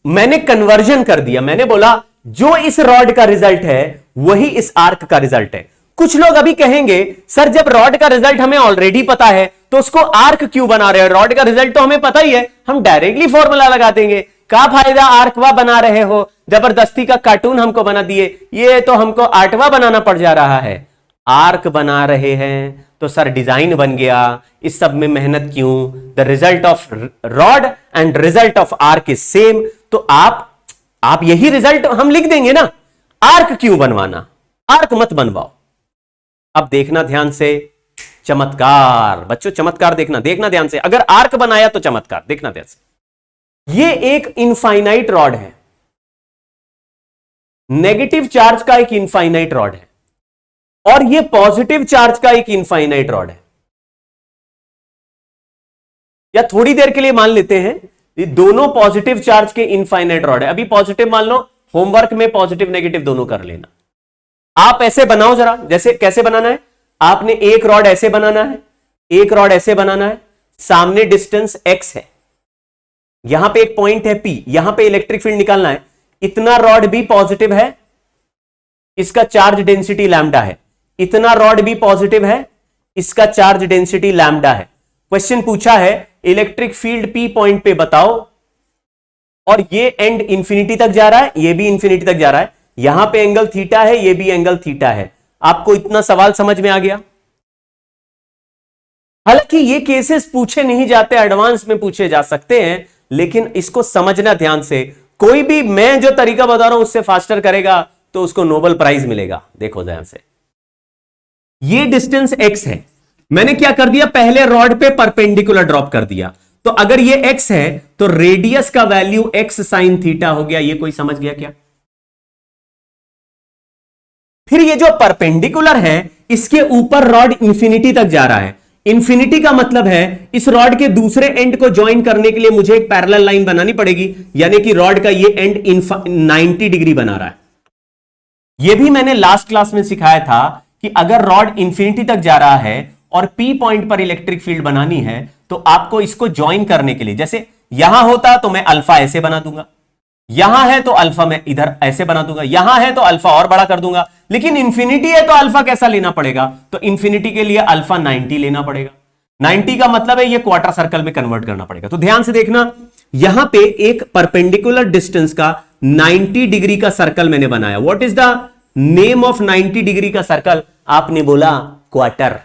मैंने कन्वर्जन कर दिया, मैंने बोला जो इस रॉड का रिजल्ट है वही इस आर्क का रिजल्ट है। कुछ लोग अभी कहेंगे सर जब रॉड का रिजल्ट हमें ऑलरेडी पता है तो उसको आर्क क्यों बना रहे हो? रॉड का रिजल्ट तो हमें पता ही है, हम डायरेक्टली फॉर्मूला लगा देंगे। क्या फायदा आर्कवा बना रहे हो, जबरदस्ती का कार्टून हमको बना दिए, ये तो हमको आर्टवा बनाना पड़ जा रहा है। आर्क बना रहे हैं तो सर डिजाइन बन गया, इस सब में मेहनत क्यों? The result of rod and result of arc is same. तो आप यही रिजल्ट हम लिख देंगे ना, आर्क क्यों बनवाना, आर्क मत बनवाओ। अब देखना ध्यान से, चमत्कार बच्चों, चमत्कार देखना ध्यान से। अगर आर्क बनाया तो चमत्कार देखना ध्यान से। ये एक इनफाइनाइट रॉड है, नेगेटिव चार्ज का एक इनफाइनाइट रॉड है, और ये पॉजिटिव चार्ज का एक इनफाइनाइट रॉड है। या थोड़ी देर के लिए मान लेते हैं ये दोनों पॉजिटिव चार्ज के इनफाइनाइट रॉड है। अभी पॉजिटिव मान लो, होमवर्क में पॉजिटिव नेगेटिव दोनों कर लेना। आप ऐसे बनाओ जरा, जैसे कैसे बनाना है, आपने एक रॉड ऐसे बनाना है, एक रॉड ऐसे बनाना है, सामने डिस्टेंस x है, यहां पे एक पॉइंट है P, यहां पे इलेक्ट्रिक फील्ड निकालना है। इतना रॉड भी पॉजिटिव है, इसका चार्ज डेंसिटी लैम्डा है। इतना रॉड भी पॉजिटिव है, इसका चार्ज डेंसिटी लैम्डा है। क्वेश्चन पूछा है इलेक्ट्रिक फील्ड P पॉइंट पे बताओ, और ये एंड इंफिनिटी तक जा रहा है, ये भी इंफिनिटी तक जा रहा है, यहां पे एंगल थीटा है, ये भी एंगल थीटा है। आपको इतना सवाल समझ में आ गया? हालांकि ये केसेस पूछे नहीं जाते, एडवांस में पूछे जा सकते हैं, लेकिन इसको समझना ध्यान से। कोई भी मैं जो तरीका बता रहा हूं उससे फास्टर करेगा तो उसको नोबेल प्राइज मिलेगा। देखो ध्यान से, ये डिस्टेंस x है, मैंने क्या कर दिया, पहले रॉड पे परपेंडिकुलर ड्रॉप कर दिया। तो अगर ये x है तो रेडियस का वैल्यू x साइन थीटा हो गया। ये कोई समझ गया क्या? फिर ये जो परपेंडिकुलर है, इसके ऊपर रॉड इंफिनिटी तक जा रहा है। इंफिनिटी का मतलब है इस रॉड के दूसरे एंड को ज्वाइन करने के लिए मुझे एक पैरेलल लाइन बनानी पड़ेगी, यानी कि रॉड का ये एंड 90 डिग्री बना रहा है। ये भी मैंने लास्ट क्लास में सिखाया था कि अगर रॉड इंफिनिटी तक जा रहा है और P पॉइंट पर इलेक्ट्रिक फील्ड बनानी है, तो आपको इसको ज्वाइन करने के लिए, जैसे यहां होता तो मैं अल्फा ऐसे बना दूंगा, यहां है तो अल्फा मैं इधर ऐसे बना दूंगा, यहां है तो अल्फा और बड़ा कर दूंगा, लेकिन इंफिनिटी है तो अल्फा कैसा लेना पड़ेगा? तो इंफिनिटी के लिए अल्फा 90 लेना पड़ेगा। 90 का मतलब है ये क्वार्टर सर्कल में कन्वर्ट करना पड़ेगा। तो ध्यान से देखना, यहां पे एक परपेंडिकुलर डिस्टेंस का 90 डिग्री का सर्कल मैंने बनाया। What is the name of 90 degree का सर्कल? आपने बोला क्वार्टर।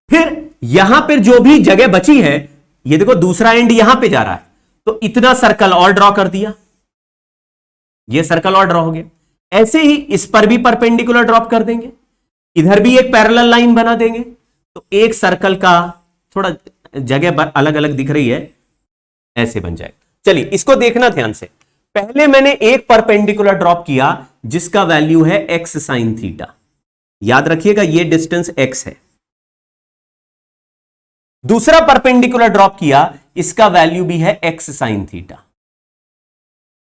फिर यहां पर जो भी जगह बची है, ये देखो दूसरा एंड यहां पे जा रहा है, तो इतना सर्कल और ड्रॉ कर दिया, ये सर्कल और ड्रॉ हो गया। ऐसे ही इस पर भी परपेंडिकुलर ड्रॉप कर देंगे, इधर भी एक पैरेलल लाइन बना देंगे, तो एक सर्कल का थोड़ा जगह अलग अलग दिख रही है, ऐसे बन जाएगा। चलिए इसको देखना ध्यान से। पहले मैंने एक परपेंडिकुलर ड्रॉप किया जिसका वैल्यू है x साइन थीटा। याद रखिएगा ये डिस्टेंस x है। दूसरा परपेंडिकुलर ड्रॉप किया, इसका वैल्यू भी है x साइन थीटा।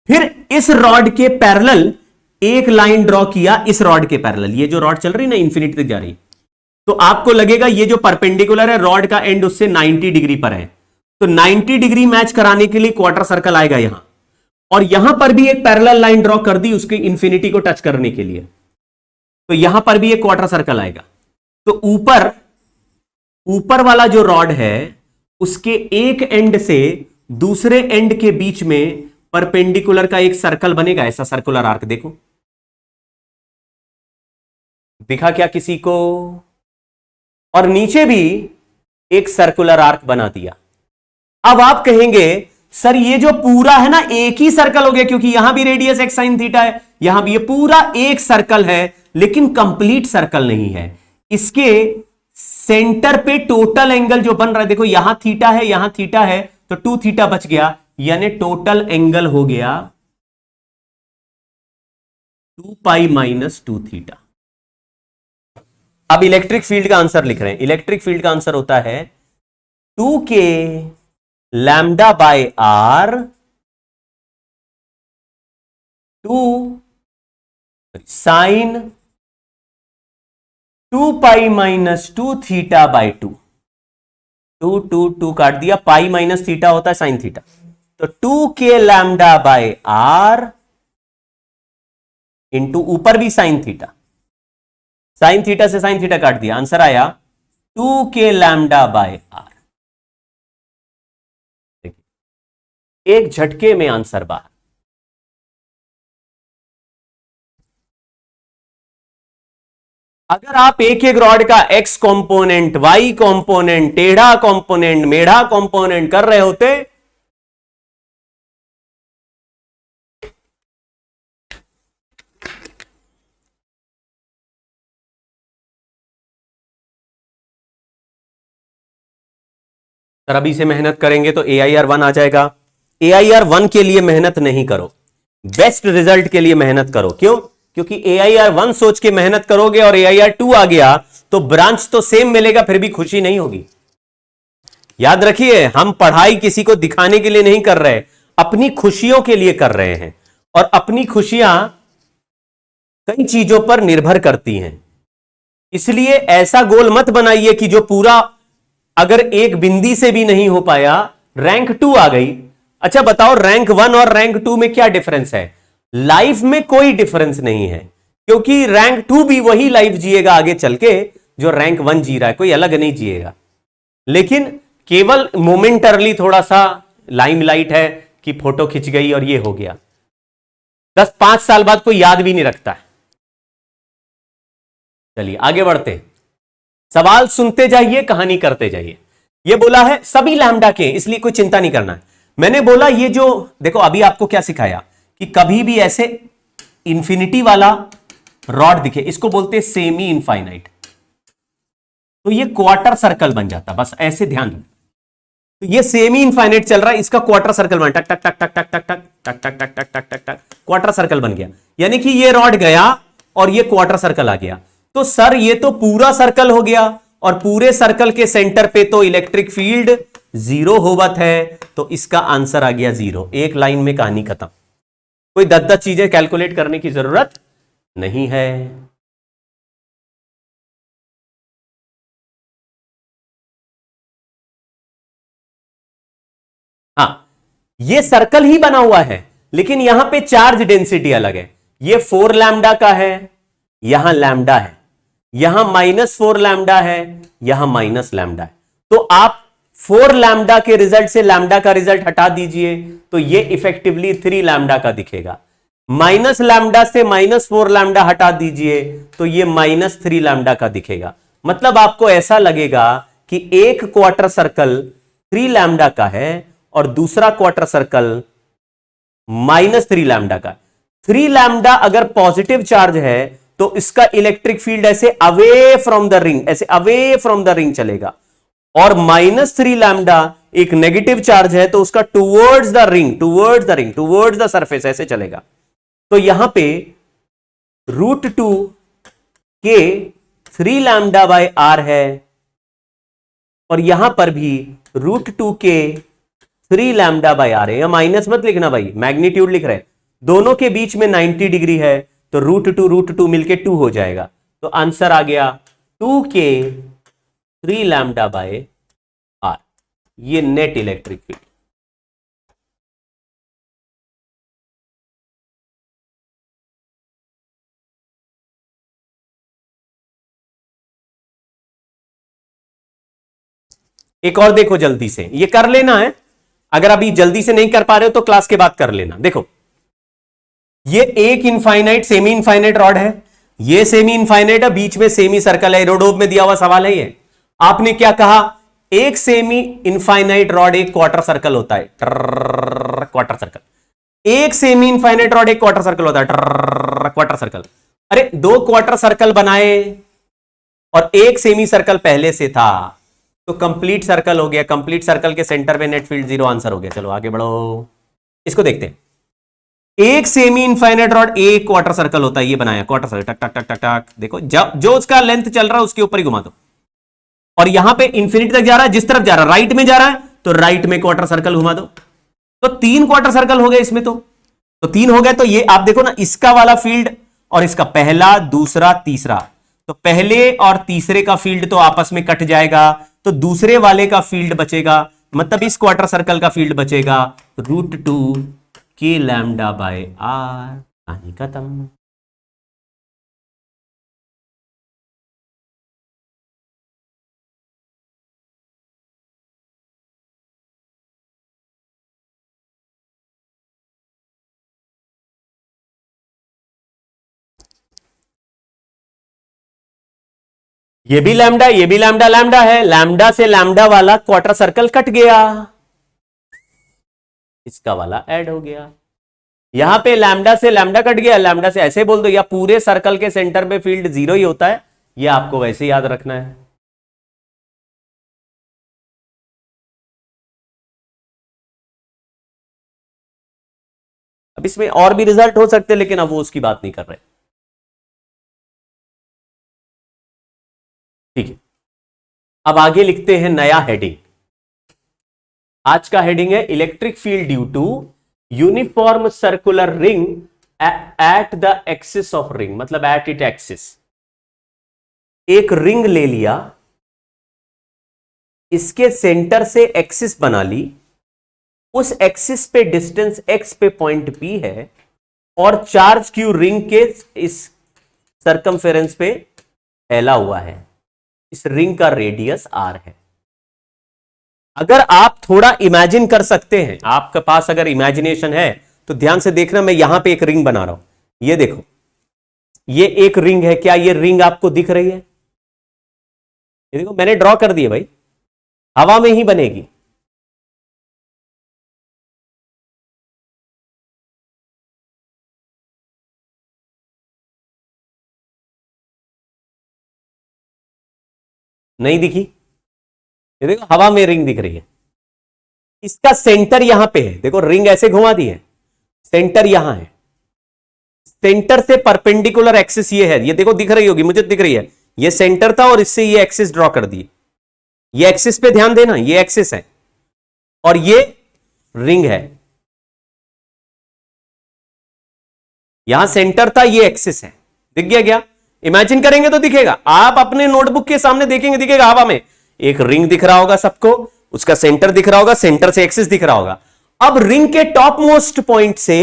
फिर इस रॉड के पैरेलल एक लाइन ड्रॉ किया, इस रॉड के पैरेलल, ये जो रॉड चल रही ना इंफिनिटी तक जा रही, तो आपको लगेगा ये जो परपेंडिकुलर है रॉड का एंड उससे 90 डिग्री पर है, तो 90 डिग्री मैच कराने के लिए क्वार्टर सर्कल आएगा यहां, और यहां पर भी एक पैरेलल लाइन ड्रॉ कर दी उसके इंफिनिटी को टच करने के लिए, तो यहां पर भी एक क्वार्टर सर्कल आएगा। तो ऊपर वाला जो रॉड है उसके एक एंड से दूसरे एंड के बीच में परपेंडिकुलर का एक सर्कल बनेगा, ऐसा सर्कुलर आर्क। देखो दिखा क्या किसी को? और नीचे भी एक सर्कुलर आर्क बना दिया। अब आप कहेंगे सर ये जो पूरा है ना एक ही सर्कल हो गया, क्योंकि यहां भी रेडियस x sin थीटा है, यहां भी ये पूरा एक सर्कल है, लेकिन कंप्लीट सर्कल नहीं है। इसके सेंटर पे टोटल एंगल जो बन रहा है, देखो यहां थीटा है, यहां थीटा है, तो 2 थीटा बच गया, यानी टोटल एंगल हो गया 2 पाई माइनस 2 थीटा। अब इलेक्ट्रिक फील्ड का आंसर लिख रहे हैं। इलेक्ट्रिक फील्ड का आंसर होता है 2k lambda by R 2 sine 2 pi minus 2 theta by 2। 2 काट दिया, पाई माइनस थीटा होता है साइन थीटा, तो 2k lambda by are into ऊपर भी साइन थीटा, साइन थीटा से साइन थीटा काट दिया, आंसर आया 2k लैम्डा बाय आर। एक झटके में आंसर बाहर। अगर आप एक एक रॉड का एक्स कंपोनेंट, वाई कंपोनेंट, टेढ़ा कंपोनेंट, मेढ़ा कंपोनेंट कर रहे होते, सर अभी से मेहनत करेंगे तो AIR1 आ जाएगा। AIR1 के लिए मेहनत नहीं करो, बेस्ट रिजल्ट के लिए मेहनत करो। क्यों? क्योंकि AIR1 सोच के मेहनत करोगे और AIR2 आ गया तो ब्रांच तो सेम मिलेगा, फिर भी खुशी नहीं होगी। याद रखिए, हम पढ़ाई किसी को दिखाने के लिए नहीं कर रहे, अपनी खुशियों के लिए कर रहे हैं। और अपनी खुशियां कई चीजों पर निर्भर करती हैं। इसलिए ऐसा गोल मत बनाइए कि जो पूरा, अगर एक बिंदी से भी नहीं हो पाया, रैंक 2 आ गई। अच्छा बताओ, रैंक 1 और रैंक 2 में क्या डिफरेंस है? लाइफ में कोई डिफरेंस नहीं है, क्योंकि रैंक 2 भी वही लाइफ जिएगा आगे चल के जो रैंक 1 जी रहा है, कोई अलग नहीं जिएगा। लेकिन केवल मोमेंटरली थोड़ा सा लाइमलाइट है कि फोटो खिंच गई और ये हो गया, 10-5 साल बाद कोई याद भी नहीं रखता है। चलिए आगे बढ़ते हैं, सवाल सुनते जाइए, कहानी करते जाइए। ये बोला है सभी लैम्डा के, इसलिए कोई चिंता नहीं करना है। मैंने बोला ये जो देखो, अभी आपको क्या सिखाया कि कभी भी ऐसे इंफिनिटी वाला रॉड दिखे, इसको बोलते हैं सेमी इनफाइनाइट, तो ये क्वार्टर सर्कल बन जाता, बस ऐसे ध्यान रखना। तो ये सेमी इनफाइनाइट चल रहा है, इसका क्वार्टर सर्कल बन, टक टक टक टक टक टक टक टक टक टक टक टक टक टक, क्वार्टर सर्कल बन गया। यानी कि ये रॉड गया और ये क्वार्टर सर्कल आ गया। तो सर ये तो पूरा सर्कल हो गया, और पूरे सर्कल के सेंटर पे तो इलेक्ट्रिक फील्ड 0 होवत है, तो इसका आंसर आ गया 0। एक लाइन में कहानी खत्म, कोई 10-10 चीजें कैलकुलेट करने की जरूरत नहीं है। हाँ, ये सर्कल ही बना हुआ है, लेकिन यहां पे चार्ज डेंसिटी अलग है। ये 4 लैम्डा का है, यहां लैम्डा है, यहां -4 लैम्डा है, यहां माइनस लैम्डा है। तो आप 4 लैम्डा के रिजल्ट से लैम्डा का रिजल्ट हटा दीजिए, तो ये इफेक्टिवली 3 लैम्डा का दिखेगा। माइनस लैम्डा से -4 लैम्डा हटा दीजिए, तो ये -3 लैम्डा का दिखेगा। मतलब आपको ऐसा लगेगा कि एक क्वार्टर सर्कल 3 लैम्डा का है और दूसरा क्वार्टर सर्कल -3 लैम्डा का। 3 लैम्डा अगर पॉजिटिव चार्ज है तो इसका इलेक्ट्रिक फील्ड ऐसे अवे फ्रॉम द रिंग, ऐसे अवे फ्रॉम द रिंग चलेगा। और -3 लैम्डा एक नेगेटिव चार्ज है तो उसका towards the ring, towards the ring, towards the surface ऐसे चलेगा। तो यहां पे √2 के 3 लैम्डा बाय आर है, और यहां पर भी √2 के 3 लैम्डा बाय आर है। या माइनस मत लिखना भाई, मैग्नीट्यूड लिख रहे हैं। दोनों के बीच में 90 डिग्री है, तो √2 मिलके 2 हो जाएगा। तो आंसर आ गया 2k 3 लैम्डा बाय आर, ये नेट इलेक्ट्रिक फील्ड। एक और देखो जल्दी से, ये कर लेना है। अगर अभी जल्दी से नहीं कर पा रहे हो तो क्लास के बाद कर लेना। देखो, ये एक इनफाइनाइट सेमी इनफाइनाइट रॉड है, ये सेमी इनफाइनाइट है, बीच में सेमी सर्कल है। एरोडोव में दिया हुआ सवाल है ये। आपने क्या कहा? एक सेमी इनफाइनाइट रॉड एक क्वार्टर सर्कल होता है, क्वार्टर सर्कल। एक सेमी इनफाइनाइट रॉड एक क्वार्टर सर्कल होता है, क्वार्टर सर्कल। अरे 2 क्वार्टर सर्कल बनाए और एक सेमी सर्कल पहले से था, तो कंप्लीट सर्कल हो गया। कंप्लीट सर्कल के सेंटर में नेट फील्ड 0 आंसर हो गया। चलो आगे बढ़ो, इसको देखते हैं। एक सेमी इनफाइनाइट रॉड एक क्वार्टर सर्कल होता है, ये बनाया क्वार्टर सर्कल, टक टक टक टक टक। देखो, जब जो उसका लेंथ चल रहा है उसके ऊपर ही घुमा दो, और यहां पे इंफिनिटी तक जा रहा है, जिस तरफ जा रहा है राइट में जा रहा है, तो राइट में क्वार्टर सर्कल घुमा दो। तो 3 क्वार्टर सर्कल हो गए इसमें, तो 3 हो गए। तो ये आप देखो ना, इसका वाला फील्ड और इसका पहला, दूसरा, तीसरा, तो पहले और तीसरे का फील्ड तो आपस में कट जाएगा, तो दूसरे वाले का फील्ड बचेगा, मतलब इस क्वार्टर सर्कल का फील्ड बचेगा √2 के लैम्डा बाय आर। कहानी खत्म। ये भी लैम्डा, ये भी लैम्डा, लैम्डा है, लैम्डा से लैम्डा वाला क्वार्टर सर्कल कट गया, इसका वाला ऐड हो गया। यहां पे लैम्डा से लैम्डा कट गया, लैम्डा से ऐसे बोल दो, या पूरे सर्कल के सेंटर पे फील्ड 0 ही होता है, ये आपको वैसे याद रखना है। अब इसमें और भी रिजल्ट हो सकते हैं, लेकिन अब वो उसकी बात नहीं कर रहे। ठीक है, अब आगे लिखते हैं नया हेडिंग। आज का हेडिंग है electric field due to uniform circular ring at the axis of ring, मतलब एट इट एक्सिस। एक रिंग ले लिया, इसके सेंटर से एक्सिस बना ली, उस एक्सिस पे डिस्टेंस x पे पॉइंट P है, और चार्ज क्यू रिंग के इस सर्कमफेरेंस पे फैला हुआ है, इस रिंग का रेडियस r है। अगर आप थोड़ा इमेजिन कर सकते हैं, आपके पास अगर इमेजिनेशन है तो ध्यान से देखना, मैं यहां पे एक रिंग बना रहा हूं, ये देखो, ये एक रिंग है। क्या ये रिंग आपको दिख रही है? ये देखो मैंने ड्रॉ कर दिया भाई, हवा में ही बनेगी। नहीं दिखी? ये देखो हवा में रिंग दिख रही है, इसका सेंटर यहां पे है, देखो रिंग ऐसे घुमा दी है, सेंटर यहां है, सेंटर से परपेंडिकुलर एक्सिस ये है, ये देखो दिख रही होगी, मुझे दिख रही है, ये सेंटर था और इससे ये एक्सिस ड्रॉ कर दी, ये एक्सिस पे ध्यान देना, ये एक्सिस है और ये रिंग है, यहां सेंटर था, ये एक्सिस है। दिख गया क्या? इमेजिन करेंगे तो दिखेगा, आप अपने नोटबुक के सामने देखेंगे, दिखेगा हवा में एक रिंग दिख रहा होगा सबको, उसका सेंटर दिख रहा होगा, सेंटर से एक्सिस दिख रहा होगा। अब रिंग के टॉप मोस्ट पॉइंट से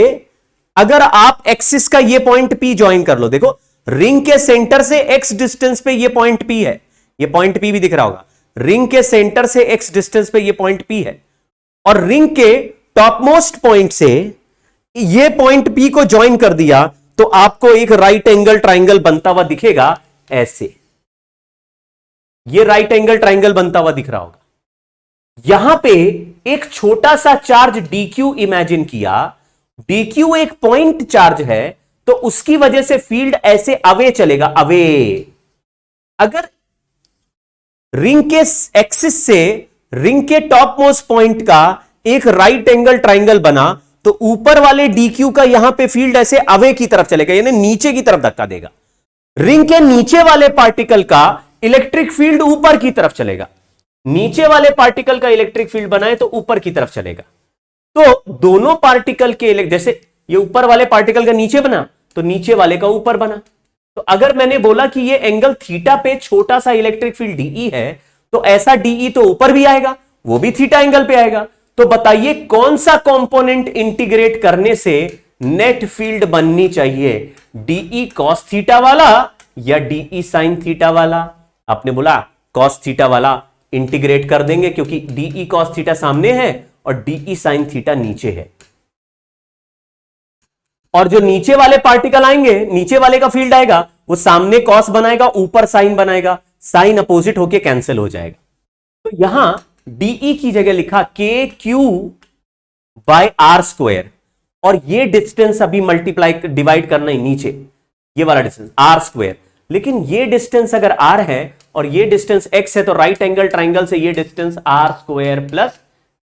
अगर आप एक्सिस का ये पॉइंट P ज्वाइन कर लो, देखो रिंग के सेंटर से x डिस्टेंस पे ये पॉइंट P है, ये पॉइंट P भी दिख रहा होगा, रिंग के सेंटर से x डिस्टेंस पे ये पॉइंट P है, और रिंग के टॉप मोस्ट पॉइंट से ये पॉइंट P को ज्वाइन कर दिया, तो आपको एक राइट एंगल ट्राइंगल बनता हुआ दिखेगा ऐसे, ये राइट एंगल ट्राइंगल बनता हुआ दिख रहा होगा। यहां पे एक छोटा सा चार्ज dq इमेजिन किया, dq एक पॉइंट चार्ज है, तो उसकी वजह से फील्ड ऐसे अवे चलेगा, अवे। अगर रिंग के एक्सिस से रिंग के टॉप मोस्ट पॉइंट का एक राइट एंगल ट्राइंगल बना, तो ऊपर वाले dq का यहां पे फील्ड ऐसे अवे की तरफ चलेगा, यानी नीचे की तरफ धक्का देगा। रिंग के नीचे वाले पार्टिकल का इलेक्ट्रिक फील्ड ऊपर की तरफ चलेगा, नीचे वाले पार्टिकल का इलेक्ट्रिक फील्ड बनाए तो ऊपर की तरफ चलेगा। तो दोनों पार्टिकल के जैसे ये ऊपर वाले पार्टिकल का नीचे बना, तो नीचे वाले का ऊपर बना। तो अगर मैंने बोला कि ये एंगल थीटा पे छोटा सा इलेक्ट्रिक फील्ड डीई है, तो ऐसा डीई तो ऊपर भी आएगा, वो भी थीटा एंगल पे आएगा। तो बताइए कौन सा कंपोनेंट इंटीग्रेट करने से नेट फील्ड बननी चाहिए, डीई कॉस थीटा वाला या डीई साइन थीटा वाला? आपने बोला कॉस थीटा वाला, इंटीग्रेट कर देंगे क्योंकि डीई कॉस थीटा सामने है और डीई साइन थीटा नीचे है, और जो नीचे वाले पार्टिकल आएंगे, नीचे वाले का फील्ड आएगा, वो सामने कॉस बनाएगा, ऊपर साइन बनाएगा, साइन अपोजिट होके कैंसिल हो जाएगा। तो यहां डीई की जगह लिखा के क्यू बाय आर स्क्वायर, और ये डिस्टेंस अभी मल्टीप्लाई डिवाइड करना है नीचे, ये वाला डिस्टेंस आर स्क्वायर। लेकिन ये डिस्टेंस अगर आर है और ये डिस्टेंस एक्स है, तो राइट एंगल ट्राइंगल से ये distance R square plus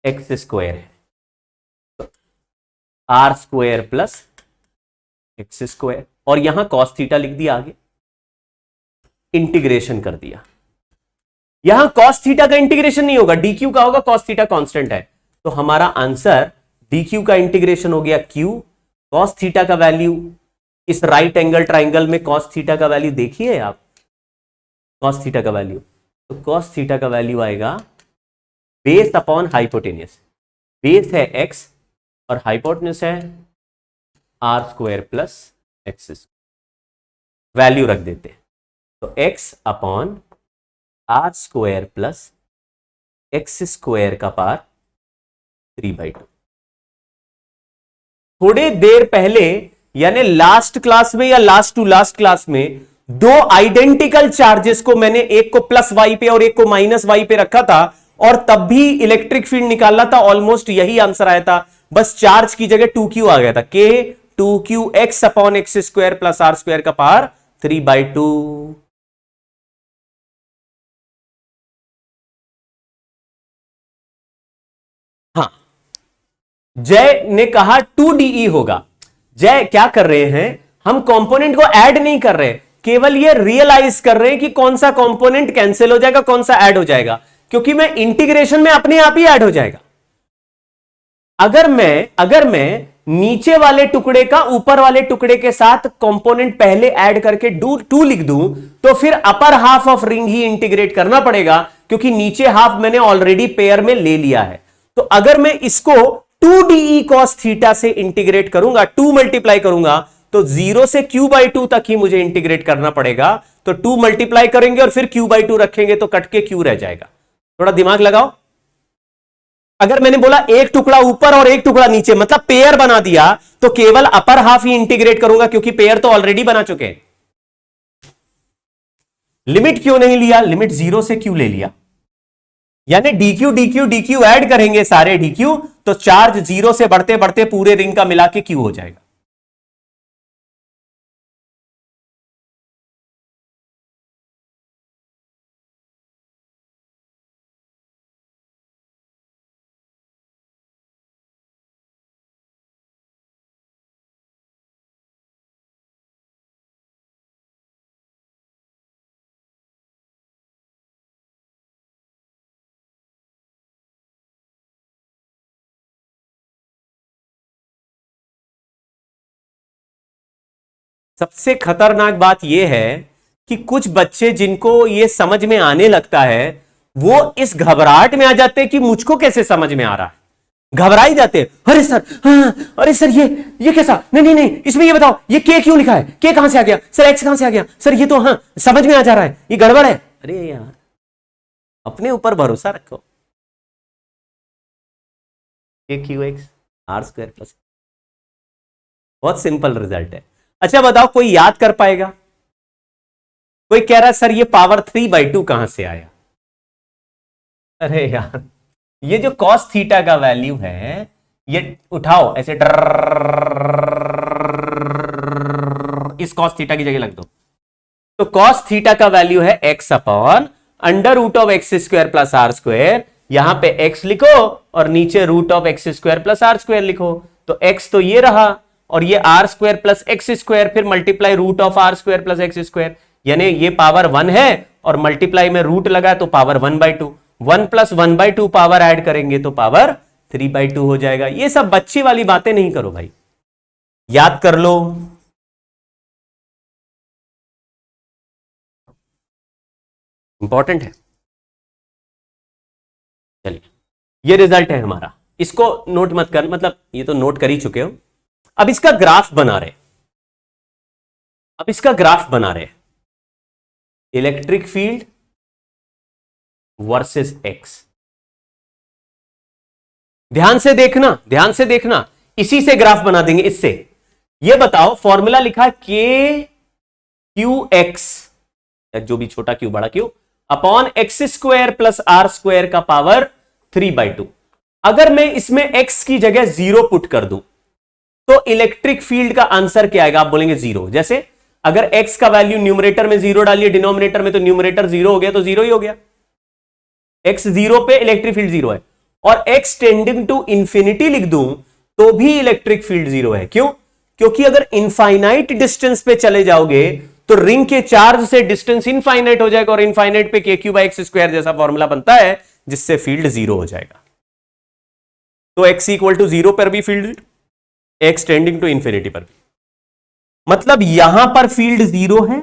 x square है, तो R square plus x square, और यहां कॉस थीटा लिख दिया, आगे इंटीग्रेशन कर दिया। यहां कॉस थीटा का इंटीग्रेशन नहीं होगा, डीक्यू का होगा, कॉस थीटा कांस्टेंट है, तो हमारा आंसर डीक्यू का इंटीग्रेशन हो गया क्यू, कॉस थीटा का वैल्यू, इस राइट एंगल ट्राइंगल में कॉस थीटा का वैल्यू देखिए आप, कॉस थीटा का वैल्यू, तो कॉस थीटा का वैल्यू आएगा बेस अपॉन हाइपोटेन्यूस, बेस है एक्स और हाइपोटेन्यूस है R square plus X, value रख देते हैं, तो X upon R square plus x square का पावर 3/2। थोड़े देर पहले यानी लास्ट क्लास में या लास्ट टू लास्ट क्लास में दो आइडेंटिकल चार्जेस को मैंने एक को प्लस वाई पे और एक को माइनस वाई पे रखा था और तब भी इलेक्ट्रिक फील्ड निकालना था, ऑलमोस्ट यही आंसर आया था, बस चार्ज की जगह 2q आ गया था, k 2q x upon X square plus are square का पावर 3/2। हाँ, जय ने कहा 2DE होगा। जय क्या कर रहे हैं, हम कंपोनेंट को ऐड नहीं कर रहे, केवल ये रियलाइज कर रहे हैं कि कौन सा कंपोनेंट कैंसिल हो जाएगा, कौन सा ऐड हो जाएगा, क्योंकि मैं इंटीग्रेशन में अपने आप ही ऐड हो जाएगा। अगर मैं नीचे वाले टुकड़े का ऊपर वाले टुकड़े के साथ कंपोनेंट पहले ऐड करके 2 लिख दूं, तो फिर upper half of ring he integrate करना पड़ेगा, क्योंकि नीचे हाफ मैंने ऑलरेडी पेयर में ले लिया है। तो अगर मैं इसको 2DE cos थीटा से इंटीग्रेट करूंगा, 2 मल्टीप्लाई करूंगा, तो 0 से q/2 तक ही मुझे इंटीग्रेट करना पड़ेगा। तो 2 मल्टीप्लाई करेंगे और फिर q/2 रखेंगे तो कट के q रह जाएगा। थोड़ा दिमाग लगाओ। अगर मैंने बोला एक टुकड़ा ऊपर और एक टुकड़ा नीचे, मतलब पेयर बना दिया, तो केवल अपर हाफ ही इंटीग्रेट करूंगा, क्योंकि पेयर तो ऑलरेडी बना चुके हैं। लिमिट क्यों नहीं लिया, लिमिट 0 से q ले लिया, यानी dq dq dq ऐड करेंगे सारे dq, तो चार्ज 0 से बढ़ते बढ़ते पूरे रिंग का मिला के q हो जाएगा। सबसे खतरनाक बात यह है कि कुछ बच्चे जिनको यह समझ में आने लगता है, वो इस घबराहट में आ जाते हैं कि मुझको कैसे समझ में आ रहा है, घबरा ही जाते हैं। अरे सर, हाँ, अरे सर ये कैसा, नहीं नहीं नहीं, इसमें ये बताओ ये के क्यों लिखा है, के कहां से आ गया सर, एक्स कहां से आ गया सर, ये तो हाँ समझ में आ जा रहा है, ये गड़बड़ है। अरे यार, अपने ऊपर भरोसा रखो। K Q X R square plus, बहुत सिंपल रिजल्ट है। अच्छा बताओ, कोई याद कर पाएगा? कोई कह रहा है सर ये पावर 3/2 कहां से आया? अरे यार, ये जो cos थीटा का वैल्यू है, ये उठाओ ऐसे इस cos थीटा की जगह लग दो, तो cos थीटा का वैल्यू है x upon under root of x square plus are square. यहां पे x लिखो और नीचे root of x square plus are square लिखो, तो x तो ये रहा और ये r square plus x square, फिर multiply root of r square plus x square, यानी ये पावर 1 है और मल्टीप्लाई में रूट लगा तो पावर 1/2, 1 प्लस 1/2 पावर ऐड करेंगे तो पावर 3/2 हो जाएगा। ये सब बच्ची वाली बातें नहीं करो भाई, याद कर लो। इंपॉर्टेंट है। चलिए, ये रिजल्ट है हमारा, इसको नोट मत कर, मतलब ये तो नोट कर ही चुके हो। अब इसका ग्राफ बना रहे, इलेक्ट्रिक फील्ड वर्सेस एक्स। ध्यान से देखना, इसी से ग्राफ बना देंगे, इससे। ये बताओ, फॉर्मूला लिखा के क्यू एक्स, जो भी छोटा क्यू बड़ा Q, upon X square plus are square का पावर 3/2। अगर मैं इसमें एक्स की जगह 0 पुट कर दूं, तो इलेक्ट्रिक फील्ड का आंसर क्या आएगा? आप बोलेंगे 0। जैसे अगर x का वैल्यू न्यूमरेटर में 0 डालिए, डिनोमिनेटर में, तो न्यूमरेटर 0 हो गया, तो 0 ही हो गया। x 0 पे इलेक्ट्रिक फील्ड 0 है, और x टेंडिंग टू इंफिनिटी लिख दूं तो भी इलेक्ट्रिक फील्ड 0 है। क्यों? क्योंकि अगर इनफाइनाइट डिस्टेंस पे चले जाओगे तो रिंग के चार्ज से डिस्टेंस इनफाइनाइट हो जाएगा, और इनफाइनाइट पे k3/x² जैसा फॉर्मूला बनता है, जिससे फील्ड 0 हो जाएगा। तो x = 0 पर भी field, x tending to infinity पर भी, मतलब यहां पर फील्ड 0 है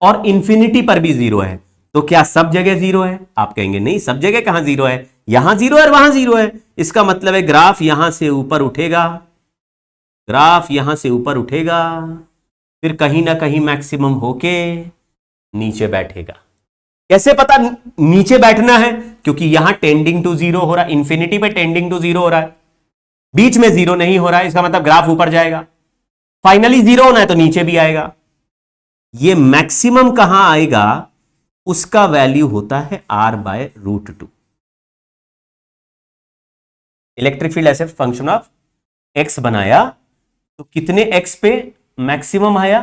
और इंफिनिटी पर भी 0 है। तो क्या सब जगह 0 है? आप कहेंगे नहीं, सब जगह कहां 0 है, यहां 0 है और वहां 0 है। इसका मतलब है ग्राफ यहां से ऊपर उठेगा, फिर कहीं ना कहीं मैक्सिमम होके नीचे बैठेगा। कैसे पता नीचे बैठना है? क्योंकि यहां टेंडिंग टू 0 हो रहा है, इंफिनिटी पे टेंडिंग टू 0 हो रहा है, बीच में 0 नहीं हो रहा है, इसका मतलब ग्राफ ऊपर जाएगा। फाइनली 0 होना है तो नीचे भी आएगा। ये मैक्सिमम कहां आएगा, उसका वैल्यू होता है R/√2। इलेक्ट्रिक फील्ड ऐसे फंक्शन ऑफ एक्स बनाया तो कितने एक्स पे मैक्सिमम आया,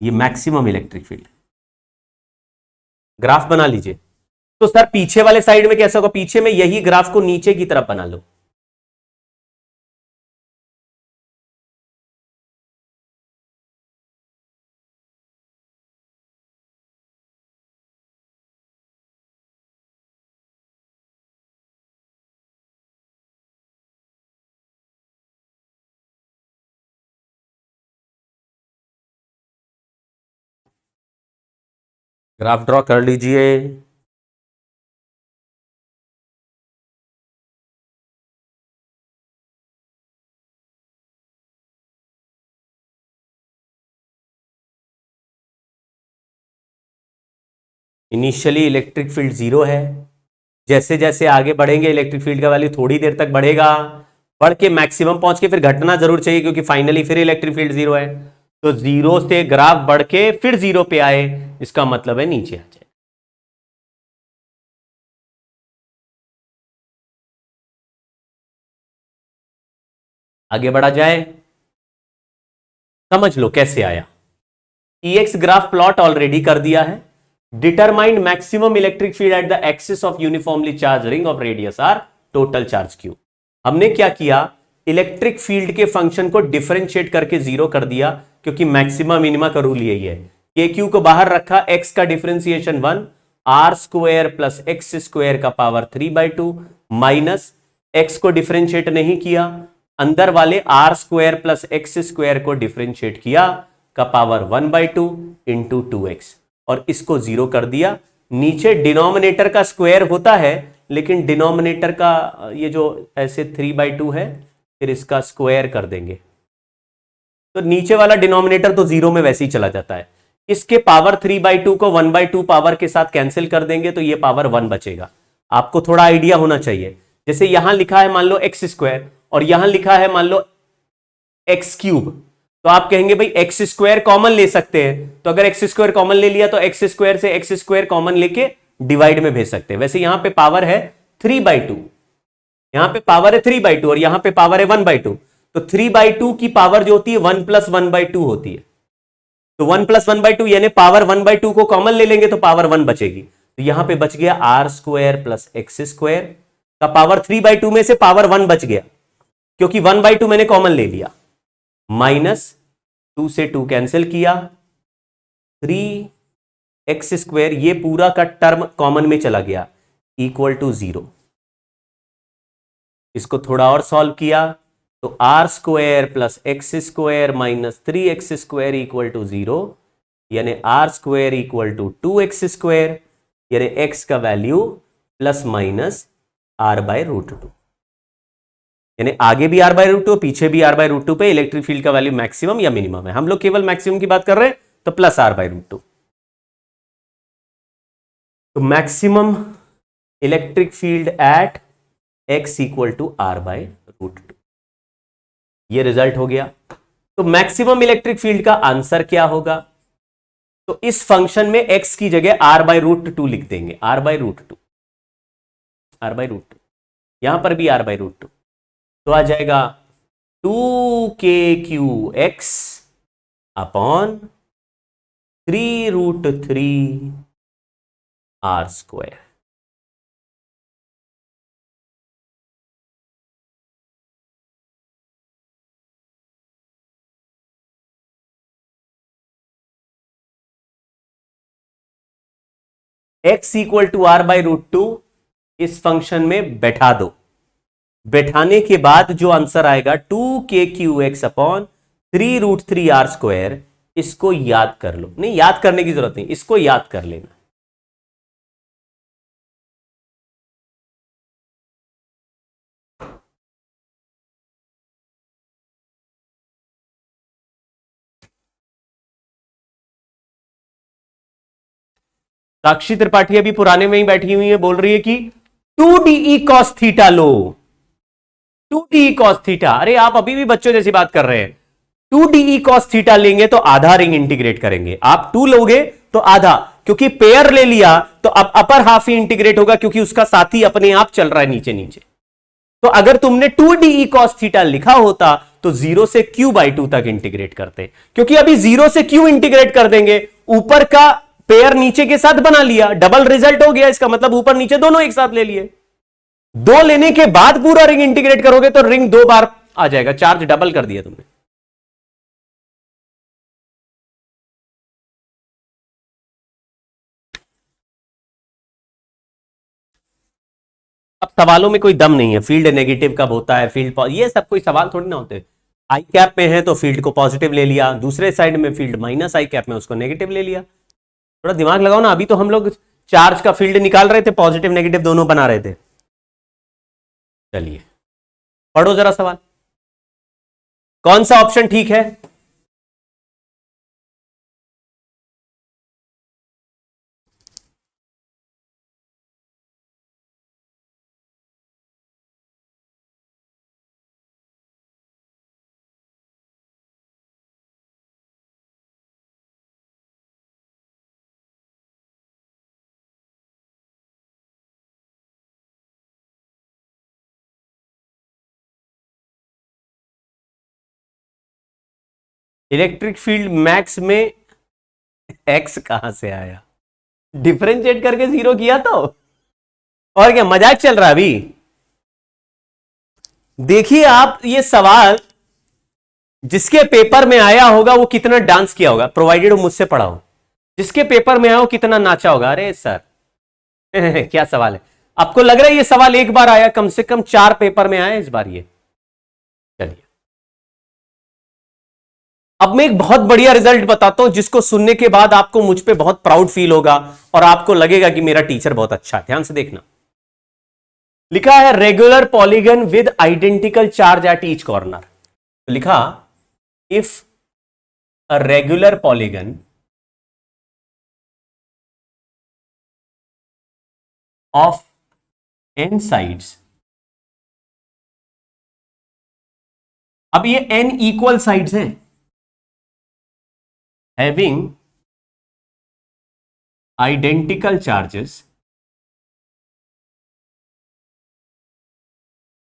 ये मैक्सिमम इलेक्ट्रिक फील्ड। ग्राफ बना लीजिए। तो सर पीछे वाले साइड में कैसा होगा, पीछे में यही ग्राफ को नीचे की तरफ बना लो। ग्राफ ड्रॉ कर लीजिए। इनिशियली इलेक्ट्रिक फील्ड 0 है, जैसे जैसे आगे बढ़ेंगे इलेक्ट्रिक फील्ड का वैल्यू थोड़ी देर तक बढ़ेगा, बढ़ के मैक्सिमम पहुंच के फिर घटना जरूर चाहिए, क्योंकि फाइनली फिर इलेक्ट्रिक फील्ड 0 है। तो 0 से ग्राफ बढ़ के फिर 0 पे आए, इसका मतलब है नीचे आ जाए। आगे बढ़ा जाए, समझ लो कैसे आया। EX ग्राफ प्लॉट ऑलरेडी कर दिया है। Determined maximum electric field at the axis of uniformly charge ring of radius R, total charge Q। हमने क्या किया, इलेक्ट्रिक फील्ड के फंक्शन को डिफरेंशिएट करके 0 कर दिया, क्योंकि मैक्सिमा मिनिमा का रूल यही है। KQ को बाहर रखा, x का डिफरेंशिएशन 1, R² प्लस x² का पावर 3/2 माइनस x को डिफरेंशिएट नहीं किया, अंदर वाले R² प्लस x² को डिफरेंशिएट किया का पावर 1/2 इंटू 2x, और इसको 0 कर दिया। नीचे डिनोमिनेटर का स्क्वायर होता है, लेकिन डिनोमिनेटर का ये जो ऐसे 3/2 है, फिर इसका स्क्वायर कर देंगे, तो नीचे वाला डिनोमिनेटर तो 0 में वैसे ही चला जाता है। इसके पावर 3/2 को 1/2 पावर के साथ कैंसिल कर देंगे, तो ये पावर 1 बचेगा। आपको थोड़ा आइडिया होना चाहिए, जैसे यहां लिखा है मान लो x², और यहां लिखा है मान लो x³, तो आप कहेंगे भाई x² कॉमन ले सकते हैं, तो अगर x² कॉमन ले लिया तो x² से x² कॉमन लेके डिवाइड में भेज सकते हैं। वैसे यहां पे पावर है 3/2, यहां पे पावर है 3/2 और यहां पे पावर है 1/2, तो 3/2 की पावर जो होती है 1 + 1/2 होती है, तो 1 + 1/2 यानी पावर 1/2 को कॉमन ले लेंगे तो पावर 1 बचेगी, तो यहां पे बच गया R² प्लस x² का पावर 3/2 में से पावर 1 बच गया, क्योंकि 1/2 मैंने कॉमन ले लिया, माइनस 2 से 2 कैंसिल किया, 3x², ये पूरा का टर्म कॉमन में चला गया, इक्वल टू 0। इसको थोड़ा और सॉल्व किया तो R² plus x² minus 3x² equal to 0, यानी R² इक्वल टू 2x², यानी x का वैल्यू प्लस माइनस R/√2, यानी आगे भी R/√2 पीछे भी R/√2 पे इलेक्ट्रिक फील्ड का वैल्यू मैक्सिमम या मिनिमम है। हम लोग केवल मैक्सिमम की बात कर रहे हैं, तो प्लस R/√2। तो maximum electric field at x equal to R/√2, ये रिजल्ट हो गया। तो मैक्सिमम इलेक्ट्रिक फील्ड का आंसर क्या होगा, तो इस फंक्शन में x की जगह R/√2 लिख देंगे, R/√2, यहां पर भी R/√2, तो आ जाएगा 2kqx upon 3√3 R²। x equal to R/√2 इस फंक्शन में बैठा दो, बैठाने के बाद जो आंसर आएगा 2kqx अपॉन 3√3 R², इसको याद कर लो, नहीं याद करने की जरूरत नहीं, इसको याद कर लेना। साक्षी त्रिपाठी अभी पुराने में ही बैठी हुई है, बोल रही है कि 2DE cos थीटा लो, 2DE cos थीटा। अरे आप अभी भी बच्चों जैसी बात कर रहे हैं, 2 DE cos थीटा लेंगे तो आधा रिंग इंटीग्रेट करेंगे, आप 2 लोगे तो आधा, क्योंकि पेयर ले लिया तो अब अपर हाफ ही इंटीग्रेट होगा क्योंकि उसका साथी अपने आप चल रहा है नीचे नीचे। तो अगर तुमने 2 DE cos थीटा लिखा होता तो 0 से q/2 तक इंटीग्रेट करते, क्योंकि अभी 0 से q इंटीग्रेट कर देंगे, ऊपर का पेयर नीचे के साथ बना लिया, डबल रिजल्ट हो गया, इसका मतलब ऊपर नीचे दोनों एक साथ ले लिए। 2 लेने के बाद पूरा रिंग इंटीग्रेट करोगे तो रिंग 2 बार आ जाएगा, चार्ज डबल कर दिया तुमने। अब सवालों में कोई दम नहीं है, फील्ड नेगेटिव कब होता है, फील्ड ये सब कोई सवाल थोड़ी ना होते। आई कैप में है तो फील्ड को पॉजिटिव ले लिया, दूसरे साइड में फील्ड माइनस आई कैप में उसको नेगेटिव ले लिया। थोड़ा दिमाग लगाओ ना, अभी तो हम लोग चार्ज का फील्ड निकाल रहे थे, पॉजिटिव नेगेटिव दोनों बना रहे थे। चलिए पढ़ो जरा सवाल, कौन सा ऑप्शन ठीक है? इलेक्ट्रिक फील्ड मैक्स में एक्स कहां से आया? डिफरेंशिएट करके 0 किया तो, और क्या मजाक चल रहा है अभी? देखिए आप, ये सवाल जिसके पेपर में आया होगा वो कितना डांस किया होगा, प्रोवाइडेड वो मुझसे पढ़ा हो। जिसके पेपर में आया हो कितना नाचा होगा, अरे सर क्या सवाल है? आपको लग रहा है ये सवाल एक बार आया? कम से कम 4 पेपर में आया इस बार ये। चलिए अब मैं एक बहुत बढ़िया रिजल्ट बताता हूं जिसको सुनने के बाद आपको मुझ पे बहुत प्राउड फील होगा और आपको लगेगा कि मेरा टीचर बहुत अच्छा है। ध्यान से देखना, लिखा है regular polygon with identical charge at each corner. तो लिखा if a regular polygon of n sides, अब ये n इक्वल साइड्स हैं, having identical charges,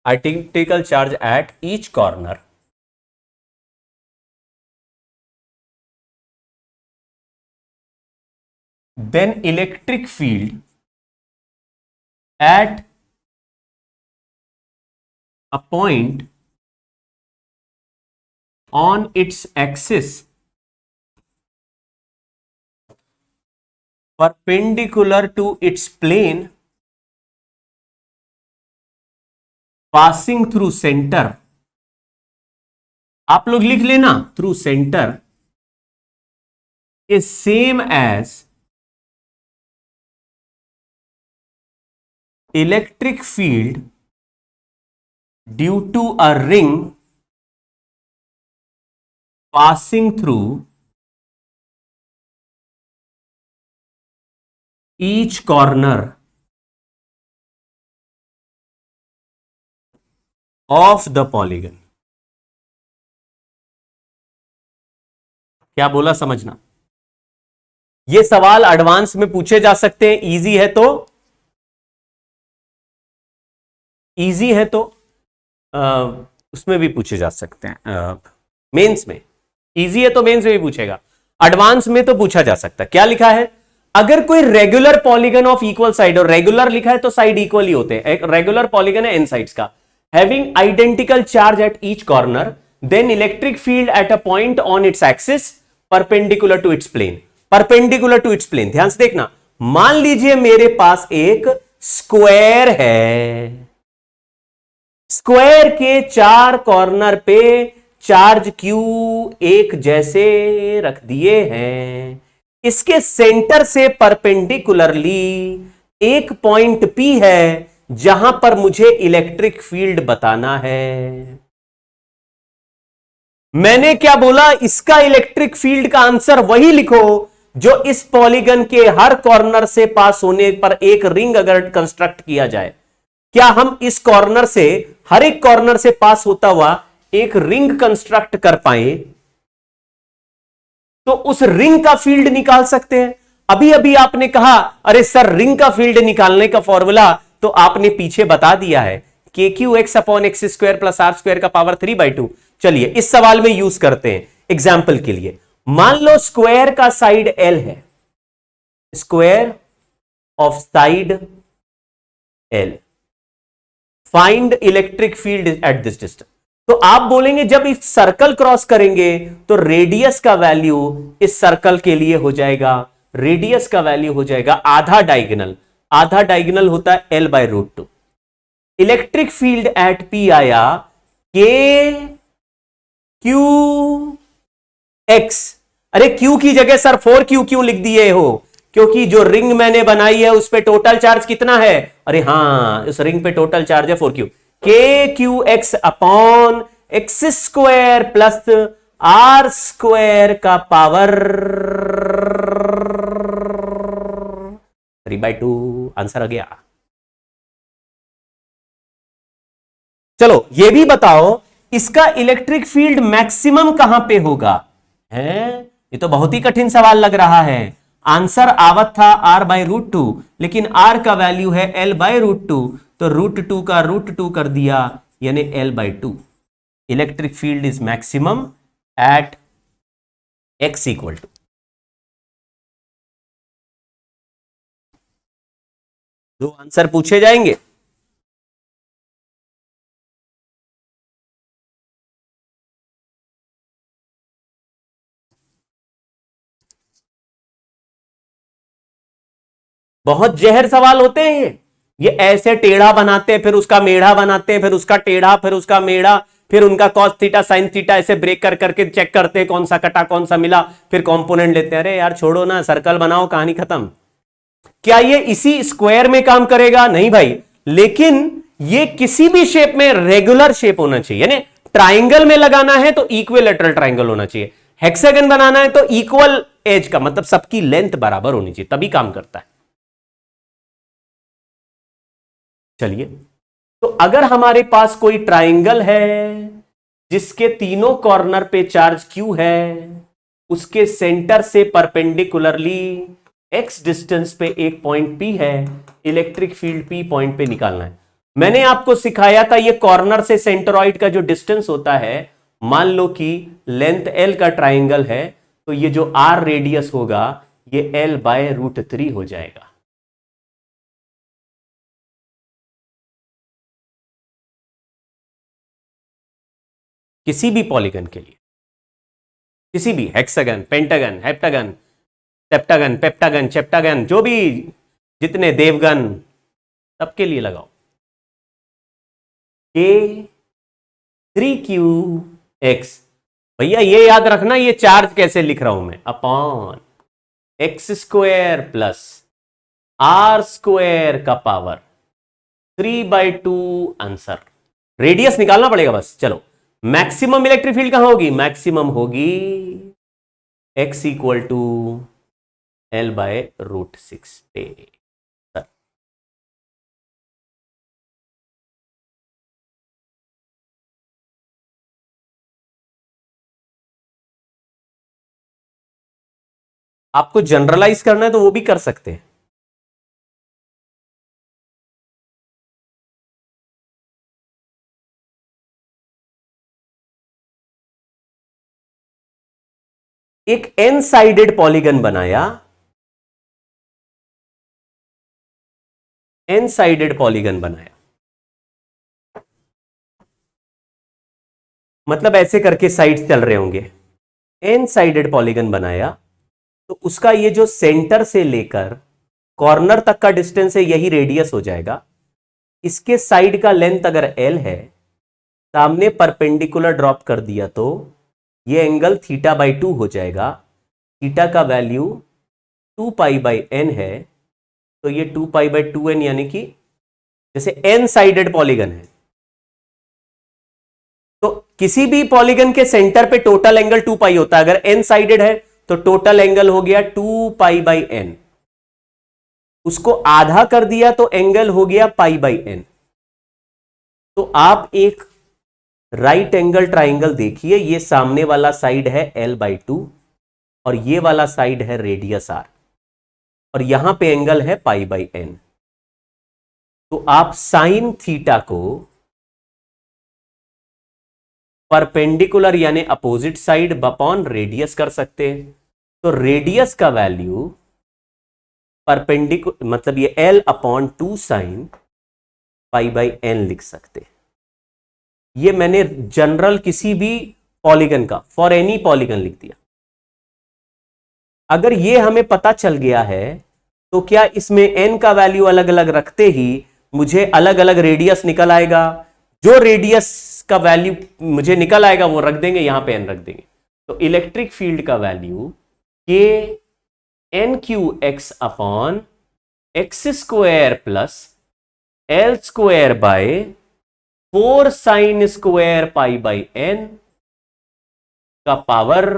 identical charge at each corner, then electric field at a point on its axis perpendicular to its plane passing through center, आप लोग लिख लेना through center, is same as electric field due to a ring passing through each corner of the polygon। क्या बोला समझना? ये सवाल advance में पूछे जा सकते हैं, इजी है तो उसमें भी पूछे जा सकते हैं, मेंस में इजी है तो मेंस में भी पूछेगा, एडवांस में तो पूछा जा सकता है। क्या लिखा है? अगर कोई regular polygon of equal side, और रेगुलर लिखा है तो साइड इक्वल ही होते हैं, एक रेगुलर पॉलीगन है एन साइड्स का, having identical charge at each corner, then electric field at a point on its axis perpendicular to its plane, perpendicular to its plane. ध्यान से देखना, मान लीजिए मेरे पास एक स्क्वायर है, स्क्वायर के 4 कॉर्नर पे चार्ज Q एक जैसे रख दिए हैं, इसके सेंटर से परपेंडिकुलरली एक पॉइंट P है जहां पर मुझे इलेक्ट्रिक फील्ड बताना है। मैंने क्या बोला? इसका इलेक्ट्रिक फील्ड का आंसर वही लिखो जो इस पॉलीगन के हर कॉर्नर से पास होने पर एक रिंग अगर कंस्ट्रक्ट किया जाए। क्या हम इस कॉर्नर से, हर एक कॉर्नर से पास होता हुआ एक रिंग कंस्ट्रक्ट कर पाए? तो उस रिंग का फील्ड निकाल सकते हैं। अभी अभी आपने कहा अरे सर रिंग का फील्ड निकालने का फॉर्मूला तो आपने पीछे बता दिया है, K Q X upon X square plus are square का पावर 3/2। चलिए इस सवाल में यूज करते हैं एग्जाम्पल के लिए। मान लो स्क्वायर का साइड एल है, square of side L, find electric field at this distance. तो आप बोलेंगे जब इस सर्कल क्रॉस करेंगे तो रेडियस का वैल्यू इस सर्कल के लिए हो जाएगा, रेडियस का वैल्यू हो जाएगा आधा डायगोनल, आधा डायगोनल होता है L/√2। Electric field eight P आया के क्यू एक्स। अरे क्यू की जगह सर 4Q क्यों लिख दिए हो? क्योंकि जो रिंग मैंने बनाई है उस पे टोटल चार्ज कितना है? अरे हां, उस रिंग पे टोटल चार्ज है 4Q। K Q X upon X square plus are square का पावर 3/2 आंसर आ गया। चलो ये भी बताओ इसका इलेक्ट्रिक फील्ड मैक्सिमम कहां पे होगा? है ये तो बहुत ही कठिन सवाल लग रहा है। आंसर आवत था R/√2, लेकिन R का वैल्यू है L/√2, तो √2 का √2 कर दिया यानी L/2। Electric field is maximum at x equal to. दो आंसर पूछे जाएंगे। बहुत जहर सवाल होते हैं ये ऐसे टेढ़ा बनाते हैं, फिर उसका मेढ़ा बनाते हैं, फिर उसका टेढ़ा, फिर उसका मेढ़ा, फिर उनका कॉस थीटा साइन थीटा ऐसे ब्रेक कर करके चेक करते हैं कौन सा कटा कौन सा मिला, फिर कंपोनेंट लेते हैं। अरे यार छोड़ो ना, सर्कल बनाओ, कहानी खत्म। क्या ये इसी स्क्वायर में काम करेगा? नहीं भाई, लेकिन ये किसी भी शेप में रेगुलर शेप होना चाहिए, यानी ट्राइंगल में लगाना है तो इक्विलेटरल ट्राइंगल होना चाहिए, हेक्सागन बनाना है तो इक्वल एज का, मतलब सबकी लेंथ बराबर होनी चाहिए, तभी काम करता है। चलिए, तो अगर हमारे पास कोई ट्राइंगल है जिसके तीनों कॉर्नर पे चार्ज Q है, उसके सेंटर से परपेंडिकुलरली x डिस्टेंस पे एक पॉइंट P है, इलेक्ट्रिक फील्ड P पॉइंट पे निकालना है। मैंने आपको सिखाया था ये कॉर्नर से सेंटरॉइड का जो डिस्टेंस होता है, मान लो कि लेंथ L का ट्राइंगल है, तो ये जो R रेडियस होगा ये L/√3 हो जाएगा। किसी भी पॉलीगन के लिए, किसी भी हेक्सागन, पेंटागन, हेप्टागन, सेप्टागन, पेप्टागन, चेप्टागन, जो भी जितने देवगन, सबके लिए लगाओ। के 3Q(x), भैया ये याद रखना ये चार्ज कैसे लिख रहा हूं मैं, upon X square plus are square का पावर 3/2 आंसर। रेडियस निकालना पड़ेगा बस। चलो, मैक्सिमम इलेक्ट्रिक फील्ड कहां होगी? मैक्सिमम होगी x इक्वल टू L/√6 पे। आपको जनरलाइज करना है तो वो भी कर सकते हैं। एक एन साइडेड पॉलीगन बनाया, एन साइडेड पॉलीगन बनाया, मतलब ऐसे करके साइड्स चल रहे होंगे। एन साइडेड पॉलीगन बनाया तो उसका ये जो सेंटर से लेकर कॉर्नर तक का डिस्टेंस है यही रेडियस हो जाएगा। इसके साइड का लेंथ अगर L है, सामने परपेंडिकुलर ड्रॉप कर दिया तो ये एंगल θ/2 हो जाएगा। थीटा का वैल्यू 2π/n है, तो ये 2π/2n, यानी कि जैसे n साइडेड पॉलीगन है तो किसी भी पॉलीगन के सेंटर पे टोटल एंगल 2π होता है। अगर n साइडेड है तो टोटल एंगल हो गया 2π/n, उसको आधा कर दिया तो एंगल हो गया π/n। तो आप एक राइट एंगल ट्राइंगल देखिए, ये सामने वाला साइड है L/2, और ये वाला साइड है रेडियस आर, और यहां पे एंगल है पाई बाई एन। तो आप साइन थीटा को परपेंडिकुलर यानी अपोजिट साइड अपॉन रेडियस कर सकते हैं। तो रेडियस का वैल्यू परपेंडिकुलर मतलब ये L upon 2 sine pi by N लिख सकते हैं। ये मैंने जनरल किसी भी पॉलीगन का, फॉर एनी पॉलीगन लिख दिया। अगर ये हमें पता चल गया है तो क्या इसमें एन का वैल्यू अलग अलग रखते ही मुझे अलग अलग रेडियस निकल आएगा? जो रेडियस का वैल्यू मुझे निकल आएगा वो रख देंगे, यहां पे एन रख देंगे। तो इलेक्ट्रिक फील्ड का value K N Q X upon X square plus L square by 4 sine square pi by N का पावर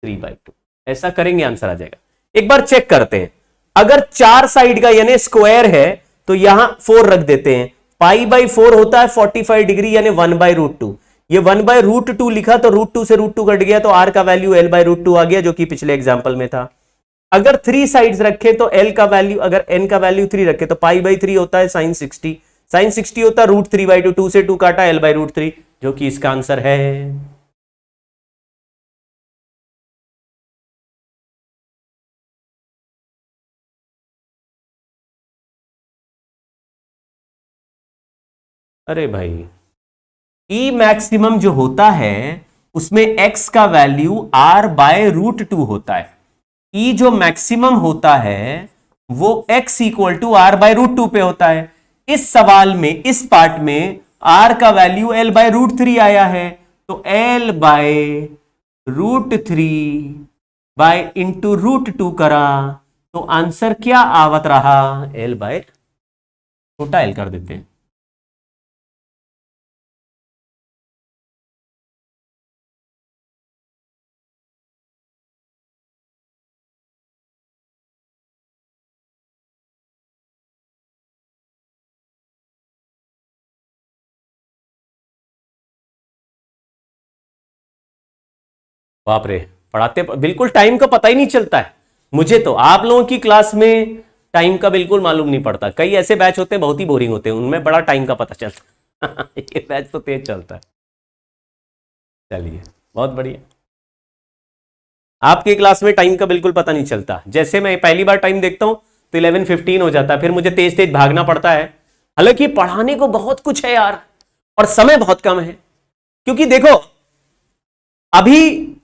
3/2। ऐसा करेंगे आंसर आ जाएगा। एक बार चेक करते हैं। अगर 4 साइड का यानी स्क्वायर है तो यहां 4 रख देते हैं। पाई बाई 4 होता है 45 डिग्री यानी 1/√2। ये 1/√2 लिखा तो √2 से √2 कट गया तो आर का वैल्यू l/√2 आ गया, जो कि पिछले एग्जांपल में था। अगर 3 साइड्स रखे तो एल का वैल्यू, अगर एन का वैल्यू 3 रखे तो पाई बाई 3 होता है sin 60। sin 60 होता है √3/2, 2 से 2 काटा l/√3, जो कि इसका आंसर है। अरे भाई, ई मैक्सिमम जो होता है उसमें x का वैल्यू r/√2 होता है। ई जो मैक्सिमम होता है वो x = r/√2 पे होता है। इस सवाल में, इस पार्ट में r का वैल्यू l/√3 आया है, तो l/√3 इंटू √2 करा तो आंसर क्या आवत रहा? छोटा l कर देते हैं। बाप रे, पढ़ाते बिल्कुल टाइम का पता ही नहीं चलता है। मुझे तो आप लोगों की क्लास में टाइम का बिल्कुल मालूम नहीं पड़ता। कई ऐसे बैच होते हैं बहुत ही बोरिंग होते हैं, उनमें बड़ा टाइम का पता चलता है। ये बैच तो तेज चलता है। चलिए, बहुत बढ़िया। आपकी क्लास में टाइम का बिल्कुल पता नहीं चलता। जैसे मैं पहली बार टाइम देखता हूं तो 11:15 हो जाता है, फिर मुझे तेज तेज भागना पड़ता है। हालांकि पढ़ाने को बहुत कुछ है यार, और समय बहुत कम है। क्योंकि देखो, अभी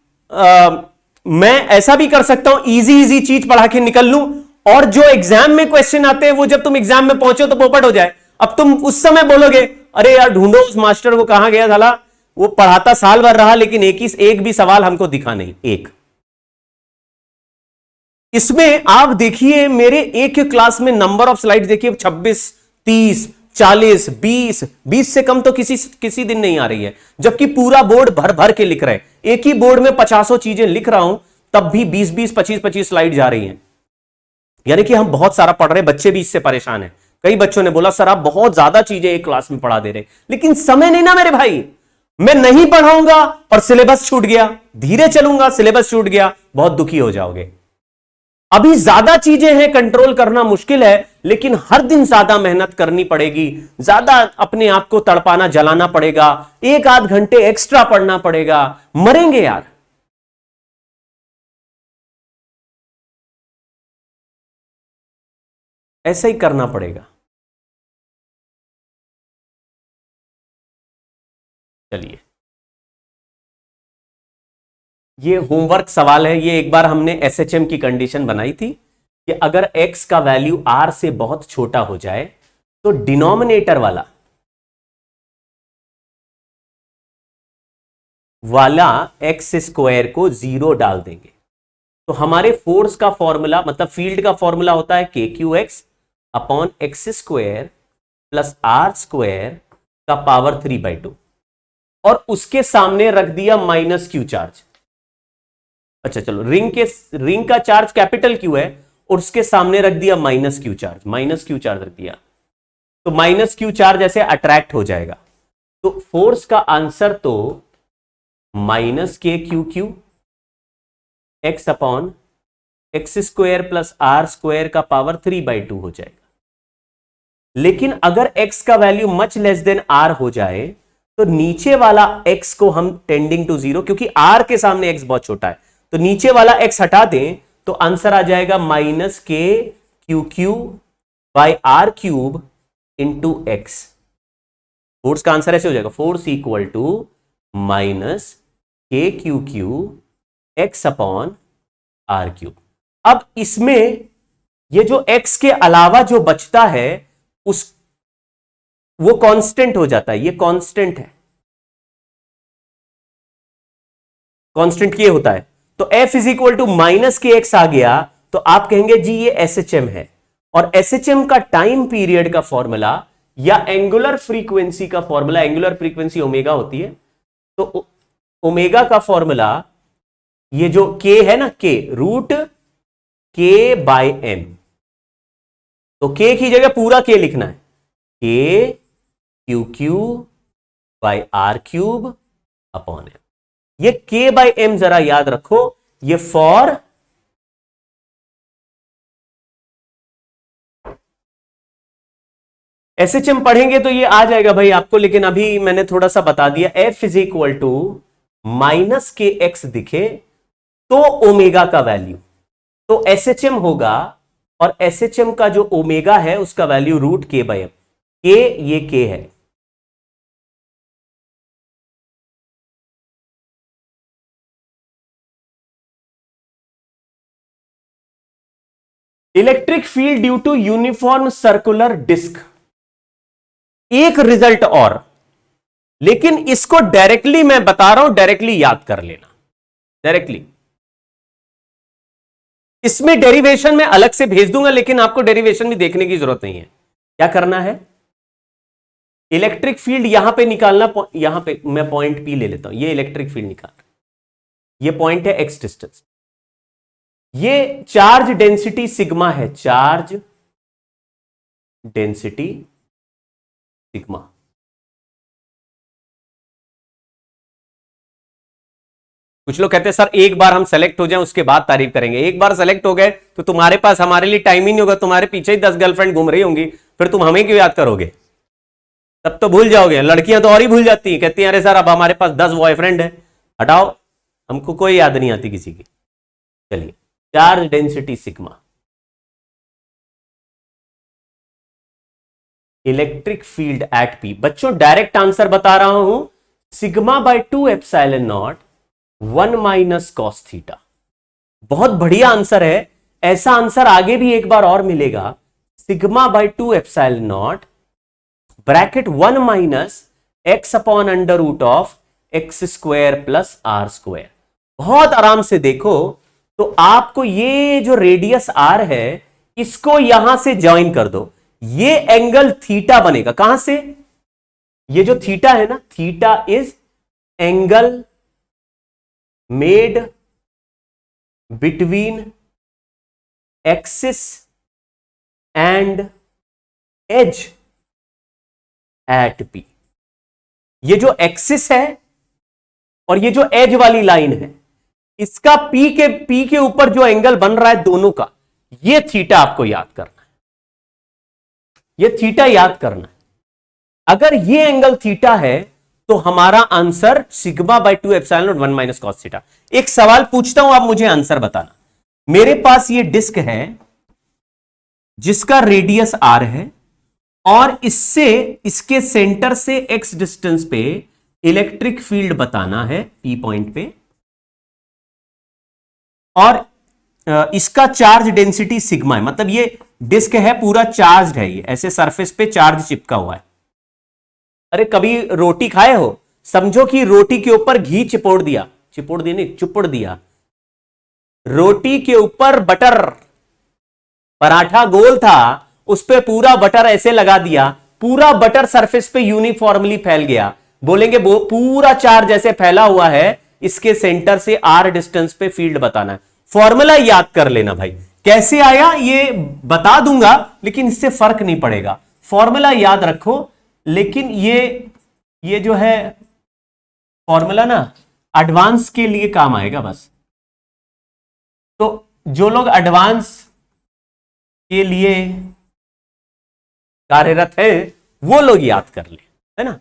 मैं ऐसा भी कर सकता हूं, इजी इजी चीज पढ़ा के निकल लूं, और जो एग्जाम में क्वेश्चन आते हैं वो जब तुम एग्जाम में पहुंचो तो पोपट हो जाए। अब तुम उस समय बोलोगे अरे यार ढूंढो उस मास्टर को, कहां गया साला, वो पढ़ाता साल भर रहा लेकिन एक भी सवाल हमको दिखा नहीं। एक इसमें आप देखिए, मेरे एक क्लास में नंबर ऑफ स्लाइड देखिए 26, 30, 40, 20 से कम तो किसी दिन नहीं आ रही है, जबकि पूरा बोर्ड भर भर के लिख रहे हैं। एक ही बोर्ड में 50 चीजें लिख रहा हूं, तब भी 20, 25 स्लाइड जा रही हैं। यानी कि हम बहुत सारा पढ़ रहे हैं, बच्चे भी इससे परेशान हैं। कई बच्चों ने बोला सर आप बहुत ज्यादा चीजें एक क्लास में पढ़ा दे रहे, लेकिन समय नहीं ना मेरे भाई। मैं नहीं पढ़ाऊंगा और सिलेबस छूट गया, धीरे चलूंगा सिलेबस छूट गया, बहुत दुखी हो जाओगे। अभी ज्यादा चीजें हैं, कंट्रोल करना मुश्किल है, लेकिन हर दिन ज्यादा मेहनत करनी पड़ेगी, ज्यादा अपने आप को तड़पाना जलाना पड़ेगा, 1 आध घंटे एक्स्ट्रा पढ़ना पड़ेगा। मरेंगे यार। ऐसा ही करना पड़ेगा। चलिए, ये होमवर्क सवाल है। ये एक बार हमने एसएचएम की कंडीशन बनाई थी कि अगर x का वैल्यू r से बहुत छोटा हो जाए तो डिनोमिनेटर वाला x² को 0 डाल देंगे। तो हमारे फोर्स का फॉर्मूला, मतलब फील्ड का फॉर्मूला होता है KQX upon x² plus r² का पावर 3/2, और उसके सामने रख दिया -q चार्ज। अच्छा चलो, रिंग का चार्ज कैपिटल Q है और उसके सामने रख दिया -q चार्ज रख दिया, तो -q चार्ज ऐसे अट्रैक्ट हो जाएगा। तो फोर्स का आंसर तो -KQQ X upon X square plus are square का पावर 3/2 हो जाएगा। लेकिन अगर x का value much less than r हो जाए तो नीचे वाला x को हम टेंडिंग टू 0, क्योंकि r के सामने x बहुत छोटा है, तो नीचे वाला x हटा दें तो आंसर आ जाएगा -k (q3/r³ into x. Force का आंसर ऐसे हो जाएगा, force equal to -k(q³ x/r³। अब इसमें ये जो x के अलावा जो बचता है वो कांस्टेंट हो जाता है, ये कांस्टेंट है, कांस्टेंट ये होता है। तो f is equal to -kx आ गया तो आप कहेंगे जी ये SHM है, और SHM का टाइम पीरियड का फॉर्मूला या एंगुलर फ्रीक्वेंसी का फॉर्मूला, एंगुलर फ्रीक्वेंसी ओमेगा होती है, तो ओमेगा का फॉर्मूला ये जो k है ना, k √k/m, तो k की जगह पूरा k लिखना है, k(q3/r³ अपॉन m। ये k/m जरा याद रखो, ये फॉर SHM पढ़ेंगे तो ये आ जाएगा भाई आपको, लेकिन अभी मैंने थोड़ा सा बता दिया। f is equal to -kx दिखे तो ओमेगा का वैल्यू, तो SHM होगा, और SHM का जो ओमेगा है उसका वैल्यू √k/m, k ये k है। Electric field due to uniform circular disc, एक रिजल्ट और, लेकिन इसको डायरेक्टली मैं बता रहा हूं, डायरेक्टली याद कर लेना, डायरेक्टली। इसमें डेरिवेशन में अलग से भेज दूंगा, लेकिन आपको डेरिवेशन भी देखने की जरूरत नहीं है। क्या करना है, इलेक्ट्रिक फील्ड यहां पे निकालना, यहां पे मैं पॉइंट P ले लेता हूं, ये इलेक्ट्रिक फील्ड निकाल, ये पॉइंट है x डिस्टेंस, ये चार्ज डेंसिटी सिग्मा है, चार्ज डेंसिटी सिग्मा। कुछ लोग कहते हैं सर एक बार हम सेलेक्ट हो जाएं उसके बाद तारीफ करेंगे। एक बार सेलेक्ट हो गए तो तुम्हारे पास हमारे लिए टाइम ही नहीं होगा, तुम्हारे पीछे ही 10 गर्लफ्रेंड घूम रही होंगी, फिर तुम हमें क्यों याद करोगे, तब तो भूल जाओगे। लड़कियां तो और ही भूल जाती हैं, कहती हैं अरे सर अब हमारे पास 10 बॉयफ्रेंड है, हटाओ, हमको कोई याद नहीं आती किसी की। चलिए, charge density sigma, electric field eight P। बच्चों डायरेक्ट आंसर बता रहा हूं, σ/2ε0 1 - cos θ। बहुत बढ़िया आंसर है, ऐसा आंसर आगे भी एक बार और मिलेगा, σ/2ε0 ब्रैकेट 1 - x/√x² प्लस r²। बहुत आराम से देखो तो आपको ये जो रेडियस r है इसको यहां से ज्वाइन कर दो, ये एंगल थीटा बनेगा। कहां से, ये जो थीटा है ना, theta is angle made between axis and edge at P। ये जो एक्सिस है और ये जो एज वाली लाइन है, इसका P के ऊपर जो एंगल बन रहा है दोनों का, ये थीटा आपको याद करना है, ये थीटा याद करना है। अगर ये एंगल थीटा है तो हमारा आंसर σ/2ε0 1 - cos θ। एक सवाल पूछता हूं, आप मुझे आंसर बताना। मेरे पास ये डिस्क है जिसका रेडियस r है, और इससे, इसके सेंटर से x डिस्टेंस पे इलेक्ट्रिक फील्ड बताना है P पॉइंट पे, और इसका चार्ज डेंसिटी सिग्मा है, मतलब ये डिस्क है पूरा चार्ज है, ये ऐसे सरफेस पे चार्ज चिपका हुआ है। अरे कभी रोटी खाए हो, समझो कि रोटी के ऊपर घी चिपोड़ दिया, चिपोड़ दिया नहीं, चुपड़ दिया, रोटी के ऊपर बटर, पराठा गोल था उस पे पूरा बटर ऐसे लगा दिया, पूरा बटर सरफेस पे यूनिफॉर्मली फैल गया, बोलेंगे वो पूरा चार्ज ऐसे फैला हुआ है, इसके सेंटर से r डिस्टेंस पे फील्ड बताना है। फॉर्मूला याद कर लेना भाई, कैसे आया ये बता दूंगा लेकिन इससे फर्क नहीं पड़ेगा, फॉर्मूला याद रखो। लेकिन ये जो है फॉर्मूला ना एडवांस के लिए काम आएगा बस। तो जो लोग एडवांस के लिए कार्यरत है वो लोग याद कर ले, है ना।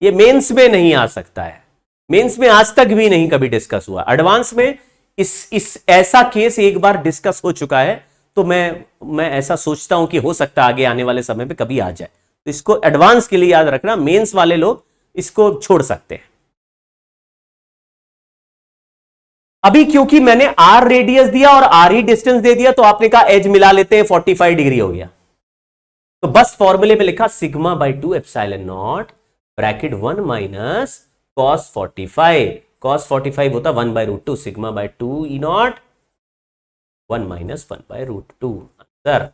ये मेंस में नहीं आ सकता है, मेंस में आज तक भी नहीं कभी डिस्कस हुआ। एडवांस में इस ऐसा केस एक बार डिस्कस हो चुका है, तो मैं ऐसा सोचता हूं कि हो सकता है आगे आने वाले समय पे कभी आ जाए। तो इसको एडवांस के लिए याद रखना, मेंस वाले लोग इसको छोड़ सकते हैं। अभी क्योंकि मैंने आर रेडियस दिया और आर ही डिस्टेंस दे दिया, तो आपने कहा एज मिला लेते हैं, 45 डिग्री हो गया। तो बस फॉर्मूले में लिखा sigma by 2 epsilon not bracket 1 minus cos 45, cos 45 होता 1/√2 sigma by 2 E not 1 minus 1/√2 answer.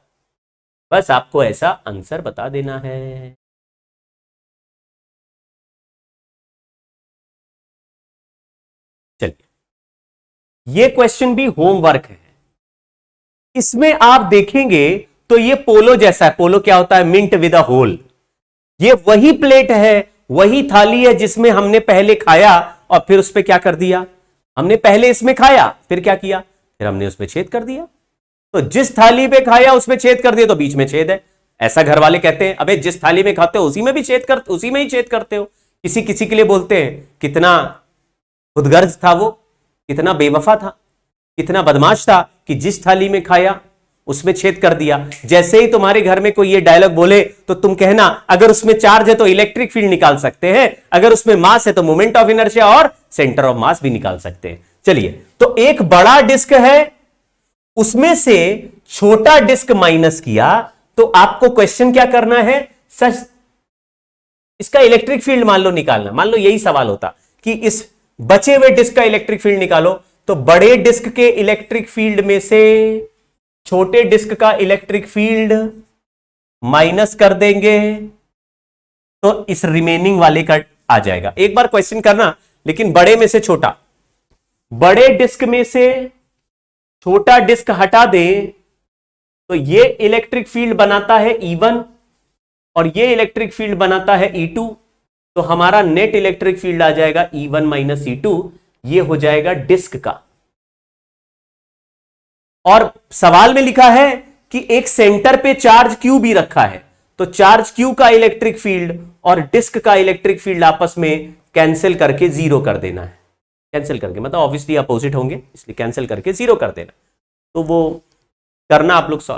बस आपको ऐसा आंसर बता देना है। चलिए, ये क्वेश्चन भी होमवर्क है। इसमें आप देखेंगे तो ये पोलो जैसा है। पोलो क्या होता है? Mint with a hole. ये वही प्लेट है, वही थाली है जिसमें हमने पहले खाया और फिर उस पर क्या कर दिया, हमने पहले इसमें खाया, फिर क्या किया, फिर हमने उसमें छेद कर दिया। तो जिस थाली पे खाया उसमें छेद कर दिया, तो बीच में छेद है। ऐसा घर वाले कहते हैं, अबे जिस थाली में खाते हो उसी में भी छेद कर, उसी में ही छेद करते हो। किसी किसी के लिए बोलते हैं कितना खुदगर्ज था वो, कितना बेवफा था, कितना बदमाश था कि जिस थाली में खाया उसमें छेद कर दिया। जैसे ही तुम्हारे घर में कोई ये डायलॉग बोले तो तुम कहना अगर उसमें चार्ज है तो इलेक्ट्रिक फील्ड निकाल सकते हैं, अगर उसमें मास है तो मोमेंट ऑफ इनर्शिया और सेंटर ऑफ मास भी निकाल सकते हैं। चलिए, तो एक बड़ा डिस्क है, उसमें से छोटा डिस्क माइनस किया, तो आपको क्वेश्चन क्या करना है सर, इसका इलेक्ट्रिक फील्ड मान लो निकालना। मान लो यही सवाल होता कि इस बचे हुए डिस्क का इलेक्ट्रिक फील्ड निकालो, तो बड़े डिस्क के इलेक्ट्रिक फील्ड में से छोटे डिस्क का इलेक्ट्रिक फील्ड माइनस कर देंगे, तो इस रिमेनिंग वाले का आ जाएगा। एक बार क्वेश्चन करना, लेकिन बड़े में से छोटा, बड़े डिस्क में से छोटा डिस्क हटा दें तो ये इलेक्ट्रिक फील्ड बनाता है E1 और ये इलेक्ट्रिक फील्ड बनाता है E2। तो हमारा नेट इलेक्ट्रिक फील्ड आ जाएगा E1 माइनस E2, ये हो जाएगा डिस्क का। और सवाल में लिखा है कि एक सेंटर पे चार्ज Q भी रखा है, तो चार्ज Q का इलेक्ट्रिक फील्ड और डिस्क का इलेक्ट्रिक फील्ड आपस में कैंसिल करके जीरो कर देना है। कैंसिल करके मतलब ऑब्वियसली अपोजिट होंगे, इसलिए कैंसिल करके जीरो कर देना। तो वो करना आप लोग सॉल्व।